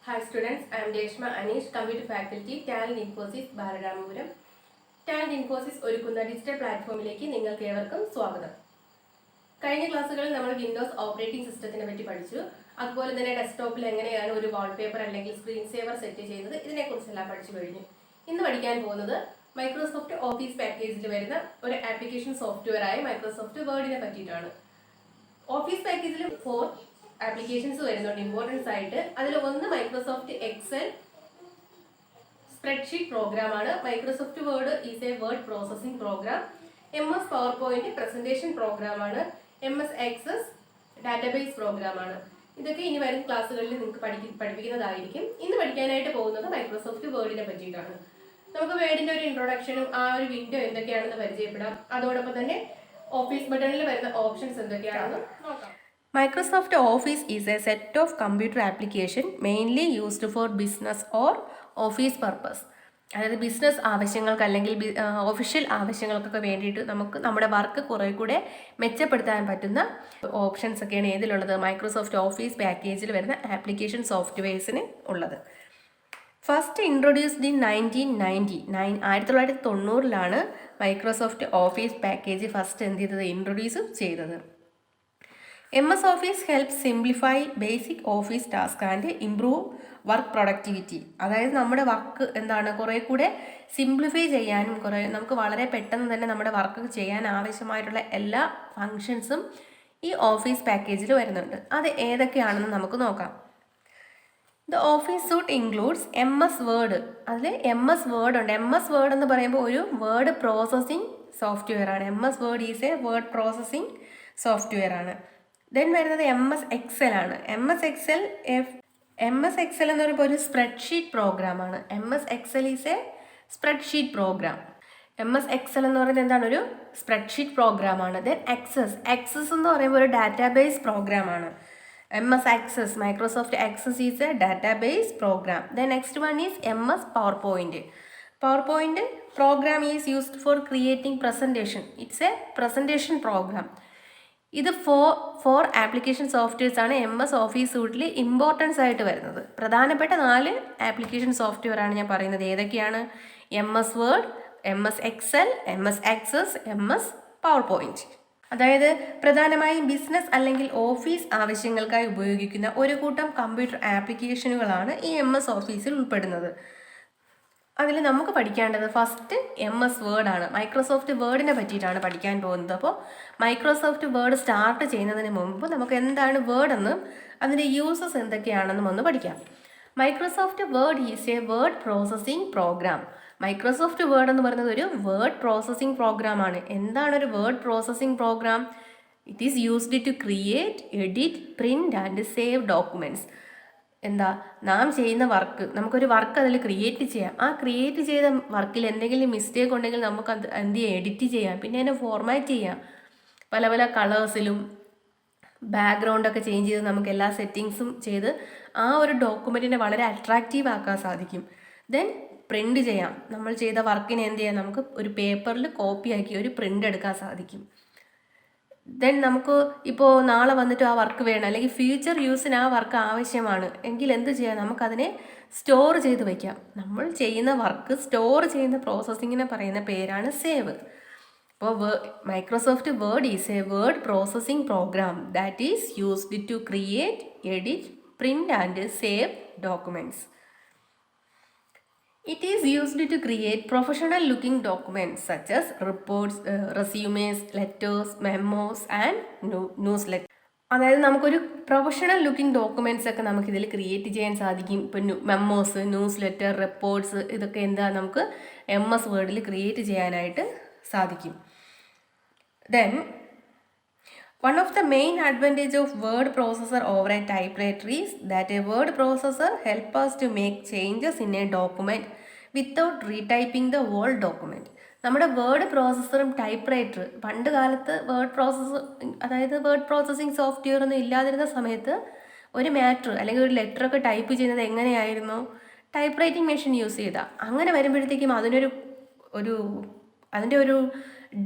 Hi students, I am Deshma Anish, Computer Faculty, Talent Infosys, Bharadamapuram. Talent Infosys ഒരുക്കുന്ന digital പ്ലാറ്റ്ഫോമിലേക്ക് നിങ്ങൾക്ക് ഏവർക്കും സ്വാഗതം. കഴിഞ്ഞ ക്ലാസ്സുകളിൽ നമ്മൾ വിൻഡോസ് ഓപ്പറേറ്റിംഗ് സിസ്റ്റത്തിനെ പറ്റി പഠിച്ചു. അതുപോലെ തന്നെ ഡെസ്ക്ടോപ്പിൽ എങ്ങനെയാണ് ഒരു വാൾപേപ്പർ അല്ലെങ്കിൽ സ്ക്രീൻ സേവർ സെറ്റ് ചെയ്യുന്നത് ഇതിനെക്കുറിച്ചെല്ലാം പഠിച്ചു കഴിഞ്ഞു. ഇന്ന് പഠിക്കാൻ പോകുന്നത് മൈക്രോസോഫ്റ്റ് ഓഫീസ് പാക്കേജിൽ വരുന്ന ഒരു ആപ്ലിക്കേഷൻ സോഫ്റ്റ്വെയർ ആയ മൈക്രോസോഫ്റ്റ് വേർഡിനെ പറ്റിയിട്ടാണ്. ഓഫീസ് പാക്കേജിൽ 4 ആപ്ലിക്കേഷൻസ് വരുന്നുണ്ട് ഇമ്പോർട്ടൻസ് ആയിട്ട്. അതിൽ ഒന്ന് മൈക്രോസോഫ്റ്റ് എക്സൽ സ്പ്രെഡ്ഷീറ്റ് പ്രോഗ്രാം ആണ്. Microsoft Word is a word processing program. MS PowerPoint presentation program ആണ്. MS എക്സസ് ഡാറ്റാബേസ് പ്രോഗ്രാം ആണ്. ഇതൊക്കെ ഇനി വരുന്ന ക്ലാസ്സുകളിൽ നിങ്ങൾക്ക് പഠിപ്പിക്കുന്നതായിരിക്കും. ഇന്ന് പഠിക്കാനായിട്ട് പോകുന്നത് മൈക്രോസോഫ്റ്റ് വേർഡിനെ പറ്റിയിട്ടാണ്. നമുക്ക് വേർഡിന്റെ ഒരു ഇൻട്രൊഡക്ഷനും ആ ഒരു വിൻഡോ എന്തൊക്കെയാണെന്ന് പരിചയപ്പെടാം. അതോടൊപ്പം തന്നെ ഓഫീസ് ബട്ടണിൽ വരുന്ന ഓപ്ഷൻസ് എന്തൊക്കെയാണെന്ന് നോക്കാം. Microsoft Office is a set of computer application mainly used for business or office purpose. അതായത് ബിസിനസ് ആവശ്യങ്ങൾക്ക് അല്ലെങ്കിൽ ഒഫീഷ്യൽ ആവശ്യങ്ങൾക്കൊക്കെ വേണ്ടിയിട്ട് നമുക്ക് നമ്മുടെ വർക്ക് കുറേ കൂടെ മെച്ചപ്പെടുത്താൻ പറ്റുന്ന ഓപ്ഷൻസ് ഒക്കെയാണ് ഏതിലുള്ളത്? മൈക്രോസോഫ്റ്റ് ഓഫീസ് പാക്കേജിൽ വരുന്ന ആപ്ലിക്കേഷൻ സോഫ്റ്റ്വെയർസിന് ഉള്ളത്. First introduced in 1990 Microsoft office package first എന്ത് ചെയ്തത്? ഇൻട്രൊഡ്യൂസ് ചെയ്തത്. MS Office helps simplify basic office task and improve work productivity. അതായത് നമ്മുടെ വർക്ക് എന്താണ് കുറേ കൂടെ സിംപ്ലിഫൈ ചെയ്യാനും നമുക്ക് വളരെ പെട്ടെന്ന് തന്നെ നമ്മുടെ വർക്ക് ചെയ്യാൻ ആവശ്യമായിട്ടുള്ള എല്ലാ ഫങ്ഷൻസും ഈ ഓഫീസ് പാക്കേജിൽ വരുന്നുണ്ട്. അത് ഏതൊക്കെയാണെന്ന് നമുക്ക് നോക്കാം. The Office suite includes MS Word. അതിൽ MS വേർഡ് ഉണ്ട്. MS വേർഡ് എന്ന് പറയുമ്പോൾ ഒരു വേർഡ് പ്രോസസ്സിംഗ് സോഫ്റ്റ്വെയർ ആണ്. MS Word is a word processing software ആണ്. ദെൻ വരുന്നത് MS എക്സൽ ആണ്. MS എക്സൽ എന്ന് പറയുമ്പോൾ ഒരു സ്പ്രെഡ്ഷീറ്റ് പ്രോഗ്രാം ആണ്. MS Excel is a spreadsheet program. MS Excel എന്ന് പറയുന്നത് എന്താണ്? ഒരു സ്പ്രെഡ്ഷീറ്റ് പ്രോഗ്രാം ആണ്. ദെൻ എക്സസ് എന്ന് പറയുമ്പോൾ ഒരു ഡാറ്റാബേസ് പ്രോഗ്രാം ആണ്. MS Access, Microsoft excess is a database program. Then next one is MS PowerPoint. PowerPoint program is used for creating presentation. It's a presentation program. ഇത് four application softwares ആണ് MS Office സൂട്ടിൽ importance ആയിട്ട് വരുന്നത്. പ്രധാനപ്പെട്ട 4 application software ആണ് ഞാൻ പറയുന്നത്. ഏതൊക്കെയാണ്? MS Word, MS Excel, MS Access, MS PowerPoint. അതായത് പ്രധാനമായും ബിസിനസ് അല്ലെങ്കിൽ ഓഫീസ് ആവശ്യങ്ങൾക്കായി ഉപയോഗിക്കുന്ന ഒരു കൂട്ടം കമ്പ്യൂട്ടർ ആപ്ലിക്കേഷനുകളാണ് ഈ MS ഓഫീസിൽ ഉൾപ്പെടുന്നത്. അതിൽ നമുക്ക് പഠിക്കേണ്ടത് ഫസ്റ്റ് MS വേർഡ് ആണ്. മൈക്രോസോഫ്റ്റ് വേർഡിനെ പറ്റിയിട്ടാണ് പഠിക്കാൻ പോകുന്നത്. അപ്പോൾ മൈക്രോസോഫ്റ്റ് വേർഡ് സ്റ്റാർട്ട് ചെയ്യുന്നതിന് മുമ്പ് നമുക്ക് എന്താണ് വേർഡ് എന്നും അതിൻ്റെ യൂസസ് എന്തൊക്കെയാണെന്നും ഒന്ന് പഠിക്കാം. Microsoft Word is a word processing program. Microsoft Word എന്ന് പറയുന്നത് ഒരു വേർഡ് പ്രോസസ്സിംഗ് പ്രോഗ്രാം ആണ്. എന്താണ് ഒരു word processing program? It is used to create, edit, print and save documents. എന്താ നാം ചെയ്യുന്ന വർക്ക്, നമുക്കൊരു വർക്ക് അതിൽ ക്രിയേറ്റ് ചെയ്യാം. ആ ക്രിയേറ്റ് ചെയ്ത വർക്കിൽ എന്തെങ്കിലും മിസ്റ്റേക്ക് ഉണ്ടെങ്കിൽ നമുക്ക് അത് എന്ത് ചെയ്യാം? എഡിറ്റ് ചെയ്യാം. പിന്നെ അതിനെ ഫോർമാറ്റ് ചെയ്യാം. പല പല കളേഴ്സിലും ബാക്ക്ഗ്രൗണ്ടൊക്കെ ചേഞ്ച് ചെയ്ത് നമുക്ക് എല്ലാ സെറ്റിങ്സും ചെയ്ത് ആ ഒരു ഡോക്യുമെൻറ്റിനെ വളരെ അട്രാക്റ്റീവ് ആക്കാൻ സാധിക്കും. ദെൻ പ്രിൻ്റ് ചെയ്യാം. നമ്മൾ ചെയ്ത വർക്കിനെ എന്ത് ചെയ്യാം? നമുക്ക് ഒരു പേപ്പറിൽ കോപ്പി ആക്കി ഒരു പ്രിൻ്റ് എടുക്കാൻ സാധിക്കും. ദെൻ നമുക്ക് ഇപ്പോൾ നാളെ വന്നിട്ട് ആ വർക്ക് വേണം, അല്ലെങ്കിൽ ഫ്യൂച്ചർ യൂസിന് ആ വർക്ക് ആവശ്യമാണ് എങ്കിൽ എന്ത് ചെയ്യാം? നമുക്കതിനെ സ്റ്റോർ ചെയ്ത് വയ്ക്കാം. നമ്മൾ ചെയ്യുന്ന വർക്ക് സ്റ്റോർ ചെയ്യുന്ന പ്രോസസ്സിങ്ങിനെ പറയുന്ന പേരാണ് സേവ്. അപ്പോൾ Microsoft Word is a word processing program that is used to create, edit, print and save documents. It is used to create professional looking documents such as reports, resumes, letters, memos and newsletters. അതായത് നമുക്കൊരു professional looking documents ഒക്കെ നമുക്കിതിൽ create ചെയ്യാൻ സാധിക്കും. ഇപ്പം memos, news letter, reports ഇതൊക്കെ എന്താ നമുക്ക് MS വേർഡിൽ ക്രിയേറ്റ് ചെയ്യാനായിട്ട് സാധിക്കും. Then one of the main advantage of word processor over a typewriter is that a word processor helps us to make changes in a document without retyping the whole document. നമ്മുടെ word പ്രോസസ്സറും type writer, പണ്ട് കാലത്ത് word processing software ഒന്നും ഇല്ലാതിരുന്ന സമയത്ത് ഒരു matter അല്ലെങ്കിൽ ഒരു ലെറ്ററൊക്കെ type ചെയ്യുന്നത് എങ്ങനെയായിരുന്നു? ടൈപ്പ് റൈറ്റിംഗ് മെഷീൻ യൂസ് ചെയ്താൽ. അങ്ങനെ വരുമ്പോഴത്തേക്കും അതിൻ്റെ ഒരു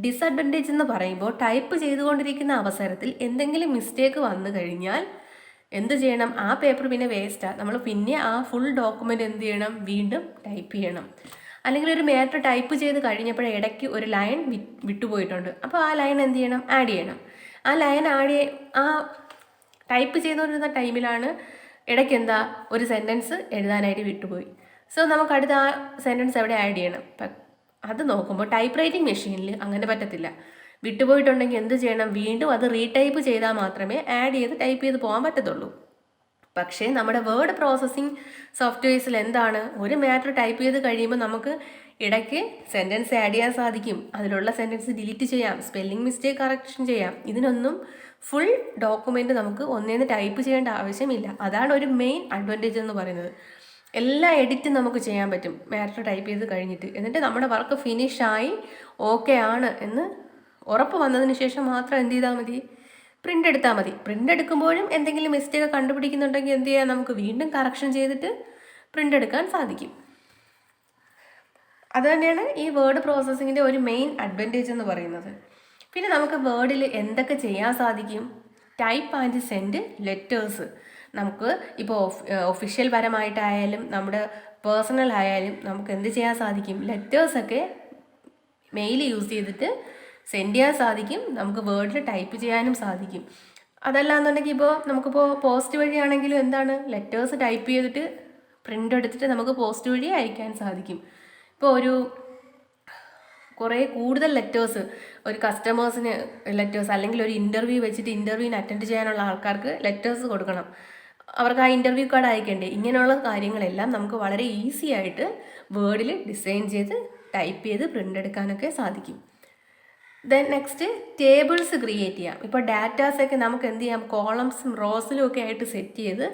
ഡിസഡ്വാൻറ്റേജ് എന്ന് പറയുമ്പോൾ ടൈപ്പ് ചെയ്തുകൊണ്ടിരിക്കുന്ന അവസരത്തിൽ എന്തെങ്കിലും മിസ്റ്റേക്ക് വന്നു കഴിഞ്ഞാൽ എന്ത് ചെയ്യണം, ആ പേപ്പർ പിന്നെ വേസ്റ്റാണ്. നമ്മൾ പിന്നെ ആ ഫുൾ ഡോക്യുമെൻ്റ് എന്ത് ചെയ്യണം, വീണ്ടും ടൈപ്പ് ചെയ്യണം. അല്ലെങ്കിൽ ഒരു മാറ്റർ ടൈപ്പ് ചെയ്ത് കഴിഞ്ഞപ്പോൾ ഇടയ്ക്ക് ഒരു ലൈൻ വിട്ടുപോയിട്ടുണ്ട്. അപ്പോൾ ആ ലൈൻ എന്ത് ചെയ്യണം, ആഡ് ചെയ്യണം. ആ ലൈൻ ആ ടൈപ്പ് ചെയ്തുകൊണ്ടിരുന്ന ടൈമിലാണ് ഇടയ്ക്ക് എന്താ ഒരു സെൻറ്റൻസ് എഴുതാനായിട്ട് വിട്ടുപോയി. സോ നമുക്ക് അടുത്ത ആ സെൻറ്റൻസ് എവിടെ ആഡ് ചെയ്യണം. അത് നോക്കുമ്പോൾ ടൈപ്പ് റൈറ്റിംഗ് മെഷീനിൽ അങ്ങനെ പറ്റത്തില്ല. വിട്ടുപോയിട്ടുണ്ടെങ്കിൽ എന്ത് ചെയ്യണം, വീണ്ടും അത് റീടൈപ്പ് ചെയ്താൽ മാത്രമേ ആഡ് ചെയ്ത് ടൈപ്പ് ചെയ്ത് പോകാൻ പറ്റത്തുള്ളൂ. പക്ഷേ നമ്മുടെ വേർഡ് പ്രോസസ്സിംഗ് സോഫ്റ്റ്വെയർസിൽ എന്താണ്, ഒരു മാറ്റർ ടൈപ്പ് ചെയ്ത് കഴിയുമ്പോൾ നമുക്ക് ഇടയ്ക്ക് സെൻറ്റൻസ് ആഡ് ചെയ്യാൻ സാധിക്കും, അതിലുള്ള സെൻറ്റൻസ് ഡിലീറ്റ് ചെയ്യാം, സ്പെല്ലിംഗ് മിസ്റ്റേക്ക് കറക്ഷൻ ചെയ്യാം. ഇതിനൊന്നും ഫുൾ ഡോക്യുമെൻ്റ് നമുക്ക് ഒന്നേന്ന് ടൈപ്പ് ചെയ്യേണ്ട ആവശ്യമില്ല. അതാണ് ഒരു മെയിൻ അഡ്വാൻറ്റേജ് എന്ന് പറയുന്നത്. എല്ലാ എഡിറ്റും നമുക്ക് ചെയ്യാൻ പറ്റും മാറ്റർ ടൈപ്പ് ചെയ്ത് കഴിഞ്ഞിട്ട്. എന്നിട്ട് നമ്മുടെ വർക്ക് ഫിനിഷായി ഓക്കെ ആണ് എന്ന് ഉറപ്പ് വന്നതിന് ശേഷം മാത്രം എന്ത് ചെയ്താൽ മതി, പ്രിൻ്റ് എടുത്താൽ മതി. പ്രിൻ്റ് എടുക്കുമ്പോഴും എന്തെങ്കിലും മിസ്റ്റേക്ക് കണ്ടുപിടിക്കുന്നുണ്ടെങ്കിൽ എന്ത് ചെയ്യാം, നമുക്ക് വീണ്ടും കറക്ഷൻ ചെയ്തിട്ട് പ്രിൻ്റ് എടുക്കാൻ സാധിക്കും. അത് തന്നെയാണ് ഈ വേർഡ് പ്രോസസ്സിങ്ങിൻ്റെ ഒരു മെയിൻ അഡ്വാൻറ്റേജ് എന്ന് പറയുന്നത്. പിന്നെ നമുക്ക് വേർഡിൽ എന്തൊക്കെ ചെയ്യാൻ സാധിക്കും, ടൈപ്പ് ആൻഡ് സെൻഡ് ലെറ്റേഴ്സ്. നമുക്ക് ഇപ്പോൾ ഒഫീഷ്യൽ പരമായിട്ടായാലും നമ്മുടെ പേഴ്സണൽ ആയാലും നമുക്ക് എന്ത് ചെയ്യാൻ സാധിക്കും, ലെറ്റേഴ്സൊക്കെ മെയിൽ യൂസ് ചെയ്തിട്ട് സെൻഡ് ചെയ്യാൻ സാധിക്കും. നമുക്ക് വേർഡിൽ ടൈപ്പ് ചെയ്യാനും സാധിക്കും. അതല്ലാന്നുണ്ടെങ്കിൽ നമുക്കിപ്പോൾ പോസ്റ്റ് വഴിയാണെങ്കിലും എന്താണ്, ലെറ്റേഴ്സ് ടൈപ്പ് ചെയ്തിട്ട് പ്രിൻ്റ് എടുത്തിട്ട് നമുക്ക് പോസ്റ്റ് വഴി അയക്കാൻ സാധിക്കും. ഇപ്പോൾ കുറേ കൂടുതൽ ലെറ്റേഴ്സ് ഒരു കസ്റ്റമേഴ്സിന് ലെറ്റേഴ്സ്, അല്ലെങ്കിൽ ഒരു ഇൻ്റർവ്യൂ വെച്ചിട്ട് ഇൻ്റർവ്യൂവിന് അറ്റൻഡ് ചെയ്യാനുള്ള ആൾക്കാർക്ക് ലെറ്റേഴ്സ് കൊടുക്കണം, അവർക്ക് ആ ഇൻ്റർവ്യൂ കാർഡ് അയക്കണ്ടേ. ഇങ്ങനെയുള്ള കാര്യങ്ങളെല്ലാം നമുക്ക് വളരെ ഈസി ആയിട്ട് വേർഡിൽ ഡിസൈൻ ചെയ്ത് ടൈപ്പ് ചെയ്ത് പ്രിൻ്റ് എടുക്കാനൊക്കെ സാധിക്കും. ദെൻ നെക്സ്റ്റ് ടേബിൾസ് ക്രിയേറ്റ് ചെയ്യാം. ഇപ്പോൾ ഡാറ്റാസൊക്കെ നമുക്ക് എന്ത് ചെയ്യാം, കോളംസും റോസിലും ഒക്കെ ആയിട്ട് സെറ്റ് ചെയ്ത്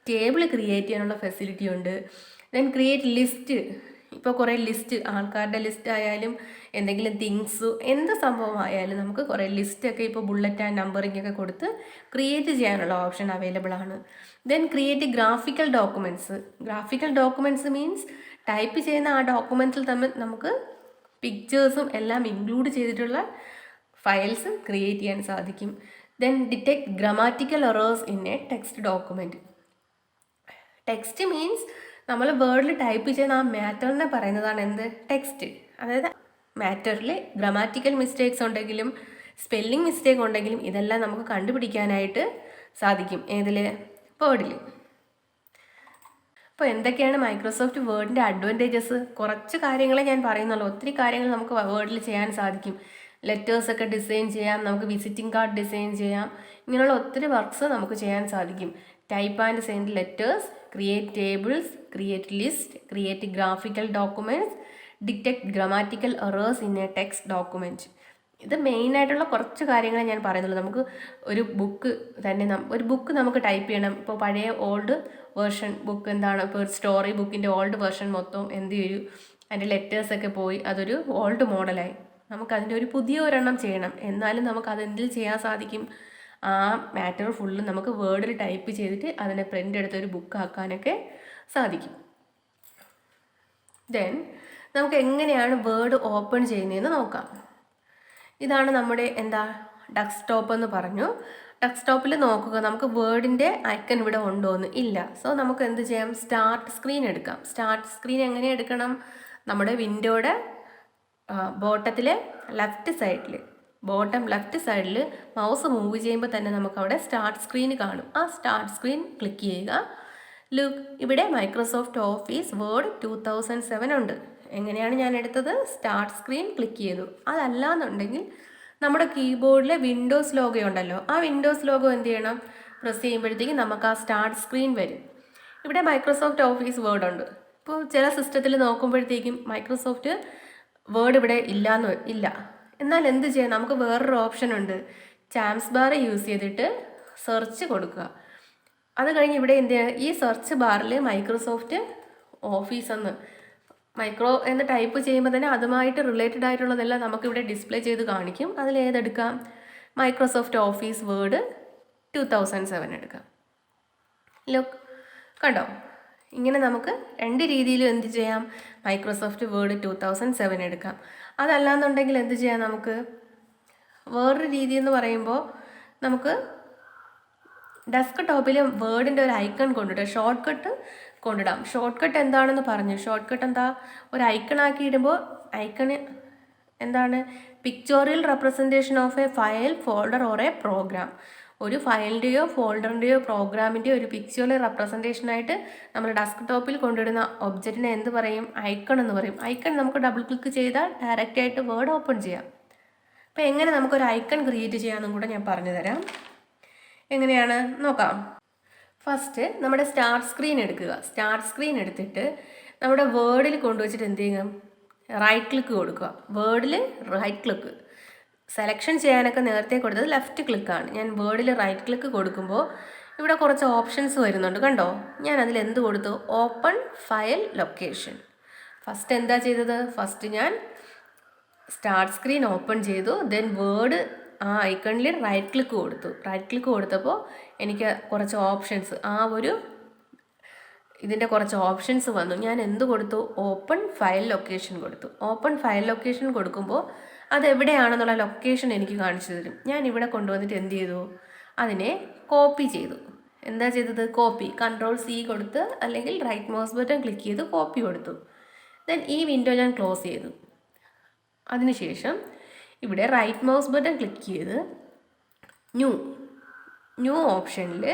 ടേബിൾ ക്രിയേറ്റ് ചെയ്യാനുള്ള ഫെസിലിറ്റി ഉണ്ട്. Then create list. ഇപ്പോൾ കുറേ ലിസ്റ്റ്, ആൾക്കാരുടെ ലിസ്റ്റ് ആയാലും എന്തെങ്കിലും തിങ്സ് എന്ത് സംഭവമായാലും നമുക്ക് കുറേ ലിസ്റ്റൊക്കെ ഇപ്പോൾ ബുള്ളറ്റ് ആൻഡ് നമ്പറിംഗ് ഒക്കെ കൊടുത്ത് ക്രിയേറ്റ് ചെയ്യാനുള്ള ഓപ്ഷൻ അവൈലബിൾ ആണ്. Then create graphical documents. Graphical documents means type ചെയ്യുന്ന ആ ഡോക്യുമെൻറ്റിൽ തമ്മിൽ നമുക്ക് പിക്ചേഴ്സും എല്ലാം ഇൻക്ലൂഡ് ചെയ്തിട്ടുള്ള ഫയൽസ് ക്രിയേറ്റ് ചെയ്യാൻ സാധിക്കും. Then detect grammatical errors in A text document. Text means നമ്മൾ വേർഡിൽ ടൈപ്പ് ചെയ്യുന്ന ആ മാറ്ററിനെ പറയുന്നതാണ് എന്ത്, ടെക്സ്റ്റ്. അതായത് മാറ്ററിൽ ഗ്രമാറ്റിക്കൽ മിസ്റ്റേക്സ് ഉണ്ടെങ്കിലും സ്പെല്ലിംഗ് മിസ്റ്റേക്ക് ഉണ്ടെങ്കിലും ഇതെല്ലാം നമുക്ക് കണ്ടുപിടിക്കാനായിട്ട് സാധിക്കും. ഏതിൽ, വേർഡിൽ. അപ്പോൾ എന്തൊക്കെയാണ് മൈക്രോസോഫ്റ്റ് വേർഡിൻ്റെ അഡ്വാൻറ്റേജസ്? കുറച്ച് കാര്യങ്ങളെ ഞാൻ പറയുന്നുള്ളൂ. ഒത്തിരി കാര്യങ്ങൾ നമുക്ക് വേർഡിൽ ചെയ്യാൻ സാധിക്കും. ലെറ്റേഴ്സൊക്കെ ഡിസൈൻ ചെയ്യാം, നമുക്ക് വിസിറ്റിംഗ് കാർഡ് ഡിസൈൻ ചെയ്യാം, ഇങ്ങനെയുള്ള ഒത്തിരി വർക്ക്സ് നമുക്ക് ചെയ്യാൻ സാധിക്കും. Type and send letters, create tables, create list, create graphical documents, detect grammatical errors in A text document. ഇത് മെയിനായിട്ടുള്ള കുറച്ച് കാര്യങ്ങളെ ഞാൻ പറയുന്നുള്ളൂ. നമുക്ക് ഒരു ബുക്ക് തന്നെ ഒരു ബുക്ക് നമുക്ക് ടൈപ്പ് ചെയ്യണം. ഇപ്പോൾ പഴയ ഓൾഡ് വേർഷൻ ബുക്ക് എന്താണ്, ഇപ്പോൾ ഒരു സ്റ്റോറി ബുക്കിൻ്റെ ഓൾഡ് വേർഷൻ മൊത്തം എന്ത് ചെയ്യും, അതിൻ്റെ ലെറ്റേഴ്സൊക്കെ പോയി അതൊരു ഓൾഡ് മോഡലായി. നമുക്കതിൻ്റെ ഒരു പുതിയ ഒരെണ്ണം ചെയ്യണം. എന്നാലും നമുക്ക് അതെന്തിൽ ചെയ്യാൻ സാധിക്കും, ആ മാറ്റർ ഫുള്ള് നമുക്ക് വേർഡിൽ ടൈപ്പ് ചെയ്തിട്ട് അതിനെ പ്രിൻ്റ് എടുത്ത് ഒരു ബുക്ക് ആക്കാനൊക്കെ സാധിക്കും. ദെൻ നമുക്ക് എങ്ങനെയാണ് വേർഡ് ഓപ്പൺ ചെയ്യുന്നതെന്ന് നോക്കാം. ഇതാണ് നമ്മുടെ ഡെസ്ക്ടോപ്പ് എന്ന് പറഞ്ഞു. ഡെസ്ക്ടോപ്പിൽ നോക്കുക, നമുക്ക് വേർഡിൻ്റെ ഐക്കൺ ഇവിടെ ഉണ്ടോ എന്ന് ഇല്ല. സോ നമുക്ക് എന്ത് ചെയ്യാം, സ്റ്റാർട്ട് സ്ക്രീൻ എടുക്കാം. സ്റ്റാർട്ട് സ്ക്രീൻ എങ്ങനെ എടുക്കണം, നമ്മുടെ വിൻഡോയുടെ ബോട്ടത്തിലെ ബോട്ടം ലെഫ്റ്റ് സൈഡിൽ മൗസ് മൂവ് ചെയ്യുമ്പോൾ തന്നെ നമുക്കവിടെ സ്റ്റാർട്ട് സ്ക്രീൻ കാണും. ആ സ്റ്റാർട്ട് സ്ക്രീൻ ക്ലിക്ക് ചെയ്യുക. ലുക്ക്, ഇവിടെ മൈക്രോസോഫ്റ്റ് ഓഫീസ് വേർഡ് 2007 ഉണ്ട്. എങ്ങനെയാണ് ഞാൻ എടുത്തത്, സ്റ്റാർട്ട് സ്ക്രീൻ ക്ലിക്ക് ചെയ്തു. അതല്ല എന്നുണ്ടെങ്കിൽ നമ്മുടെ കീബോർഡിലെ വിൻഡോസ് ലോഗോ ഉണ്ടല്ലോ, ആ വിൻഡോസ് ലോഗോ എന്ത് ചെയ്യണം, പ്രസ് ചെയ്യുമ്പോഴത്തേക്കും നമുക്ക് ആ സ്റ്റാർട്ട് സ്ക്രീൻ വരും. ഇവിടെ മൈക്രോസോഫ്റ്റ് ഓഫീസ് വേർഡ് ഉണ്ട്. ഇപ്പോൾ ചില സിസ്റ്റത്തിൽ നോക്കുമ്പോഴത്തേക്കും മൈക്രോസോഫ്റ്റ് വേർഡ് ഇവിടെ ഇല്ല. എന്നാൽ എന്ത് ചെയ്യാം, നമുക്ക് വേറൊരു ഓപ്ഷൻ ഉണ്ട്. ചാംസ് ബാർ യൂസ് ചെയ്തിട്ട് സെർച്ച് കൊടുക്കുക. അത് കഴിഞ്ഞ് ഇവിടെ എന്ത് ചെയ്യുക, ഈ സെർച്ച് ബാറിൽ മൈക്രോസോഫ്റ്റ് ഓഫീസ് എന്ന് ടൈപ്പ് ചെയ്യുമ്പോൾ തന്നെ അതുമായിട്ട് റിലേറ്റഡ് ആയിട്ടുള്ളതെല്ലാം നമുക്കിവിടെ ഡിസ്പ്ലേ ചെയ്ത് കാണിക്കും. അതിലേതെടുക്കാം, മൈക്രോസോഫ്റ്റ് ഓഫീസ് വേർഡ് 2007 എടുക്കാം. ലുക്ക്, കണ്ടോ, ഇങ്ങനെ നമുക്ക് രണ്ട് രീതിയിലും എന്ത് ചെയ്യാം, മൈക്രോസോഫ്റ്റ് വേർഡ് 2007 എടുക്കാം. അതല്ലാന്നുണ്ടെങ്കിൽ എന്ത് ചെയ്യാം, നമുക്ക് വേറൊരു രീതി എന്ന് പറയുമ്പോൾ നമുക്ക് ഡെസ്ക് ടോപ്പിൽ വേർഡിൻ്റെ ഒരു ഐക്കൺ കൊണ്ടിട്ട് ഷോർട്ട് കട്ട് കൊണ്ടിടാം. ഷോർട്ട് കട്ട് എന്താണെന്ന് പറഞ്ഞു. ഷോർട്ട് കട്ട് എന്താ, ഒരു ഐക്കൺ ആക്കി ഇടുമ്പോൾ ഐക്കണ് എന്താണ്, pictorial representation of a file, folder or a program. ഒരു ഫയലിൻ്റെയോ ഫോൾഡറിൻ്റെയോ പ്രോഗ്രാമിൻ്റെയോ ഒരു പിക്ചോറിയൽ റെപ്രസെൻറ്റേഷനായിട്ട് നമ്മൾ ഡെസ്ക് ടോപ്പിൽ കൊണ്ടിടുന്ന ഒബ്ജക്റ്റിനെ എന്ത് പറയും, ഐക്കൺ എന്ന് പറയും. ഐക്കൺ നമുക്ക് ഡബിൾ ക്ലിക്ക് ചെയ്താൽ ഡയറക്റ്റ് ആയിട്ട് വേർഡ് ഓപ്പൺ ചെയ്യാം. അപ്പോൾ എങ്ങനെ നമുക്കൊരു ഐക്കൺ ക്രിയേറ്റ് ചെയ്യാമെന്നും കൂടെ ഞാൻ പറഞ്ഞു തരാം. എങ്ങനെയാണ് നോക്കാം. ഫസ്റ്റ് നമ്മുടെ സ്റ്റാർട്ട് സ്ക്രീൻ എടുക്കുക. സ്റ്റാർട്ട് സ്ക്രീൻ എടുത്തിട്ട് നമ്മുടെ വേർഡിൽ കൊണ്ടുവച്ചിട്ട് എന്ത് ചെയ്യണം, റൈറ്റ് ക്ലിക്ക് കൊടുക്കുക. വേർഡിൽ റൈറ്റ് ക്ലിക്ക്. സെലക്ഷൻ ചെയ്യാനൊക്കെ നേരത്തെ കൊടുത്തത് ലെഫ്റ്റ് ക്ലിക്കാണ്. ഞാൻ വേർഡിൽ റൈറ്റ് ക്ലിക്ക് കൊടുക്കുമ്പോൾ ഇവിടെ കുറച്ച് ഓപ്ഷൻസ് വരുന്നുണ്ട്, കണ്ടോ. ഞാൻ അതിൽ എന്ത് കൊടുത്തു, ഓപ്പൺ ഫയൽ ലൊക്കേഷൻ. ഫസ്റ്റ് എന്താ ചെയ്തത്, ഫസ്റ്റ് ഞാൻ സ്റ്റാർട്ട് സ്ക്രീൻ ഓപ്പൺ ചെയ്തു. ദെൻ വേർഡ് ആ ഐക്കണിൽ റൈറ്റ് ക്ലിക്ക് കൊടുത്തു. റൈറ്റ് ക്ലിക്ക് കൊടുത്തപ്പോൾ എനിക്ക് കുറച്ച് ഓപ്ഷൻസ്, ആ ഒരു ഇതിൻ്റെ കുറച്ച് ഓപ്ഷൻസ് വന്നു. ഞാൻ എന്ത് കൊടുത്തു, ഓപ്പൺ ഫയൽ ലൊക്കേഷൻ കൊടുത്തു. ഓപ്പൺ ഫയൽ ലൊക്കേഷൻ കൊടുക്കുമ്പോൾ അതെവിടെയാണെന്നുള്ള ലൊക്കേഷൻ എനിക്ക് കാണിച്ചു തരും. ഞാൻ ഇവിടെ കൊണ്ടുവന്നിട്ട് എന്ത് ചെയ്തു, അതിനെ കോപ്പി ചെയ്തു. എന്താ ചെയ്തത്, കോപ്പി. Ctrl+C കൊടുത്ത് അല്ലെങ്കിൽ റൈറ്റ് മൗസ് ബട്ടൺ ക്ലിക്ക് ചെയ്ത് കോപ്പി കൊടുത്തു. ദെൻ ഈ വിൻഡോ ഞാൻ ക്ലോസ് ചെയ്തു. അതിനുശേഷം ഇവിടെ റൈറ്റ് മൗസ് ബട്ടൺ ക്ലിക്ക് ചെയ്ത് ന്യൂ ഓപ്ഷനിൽ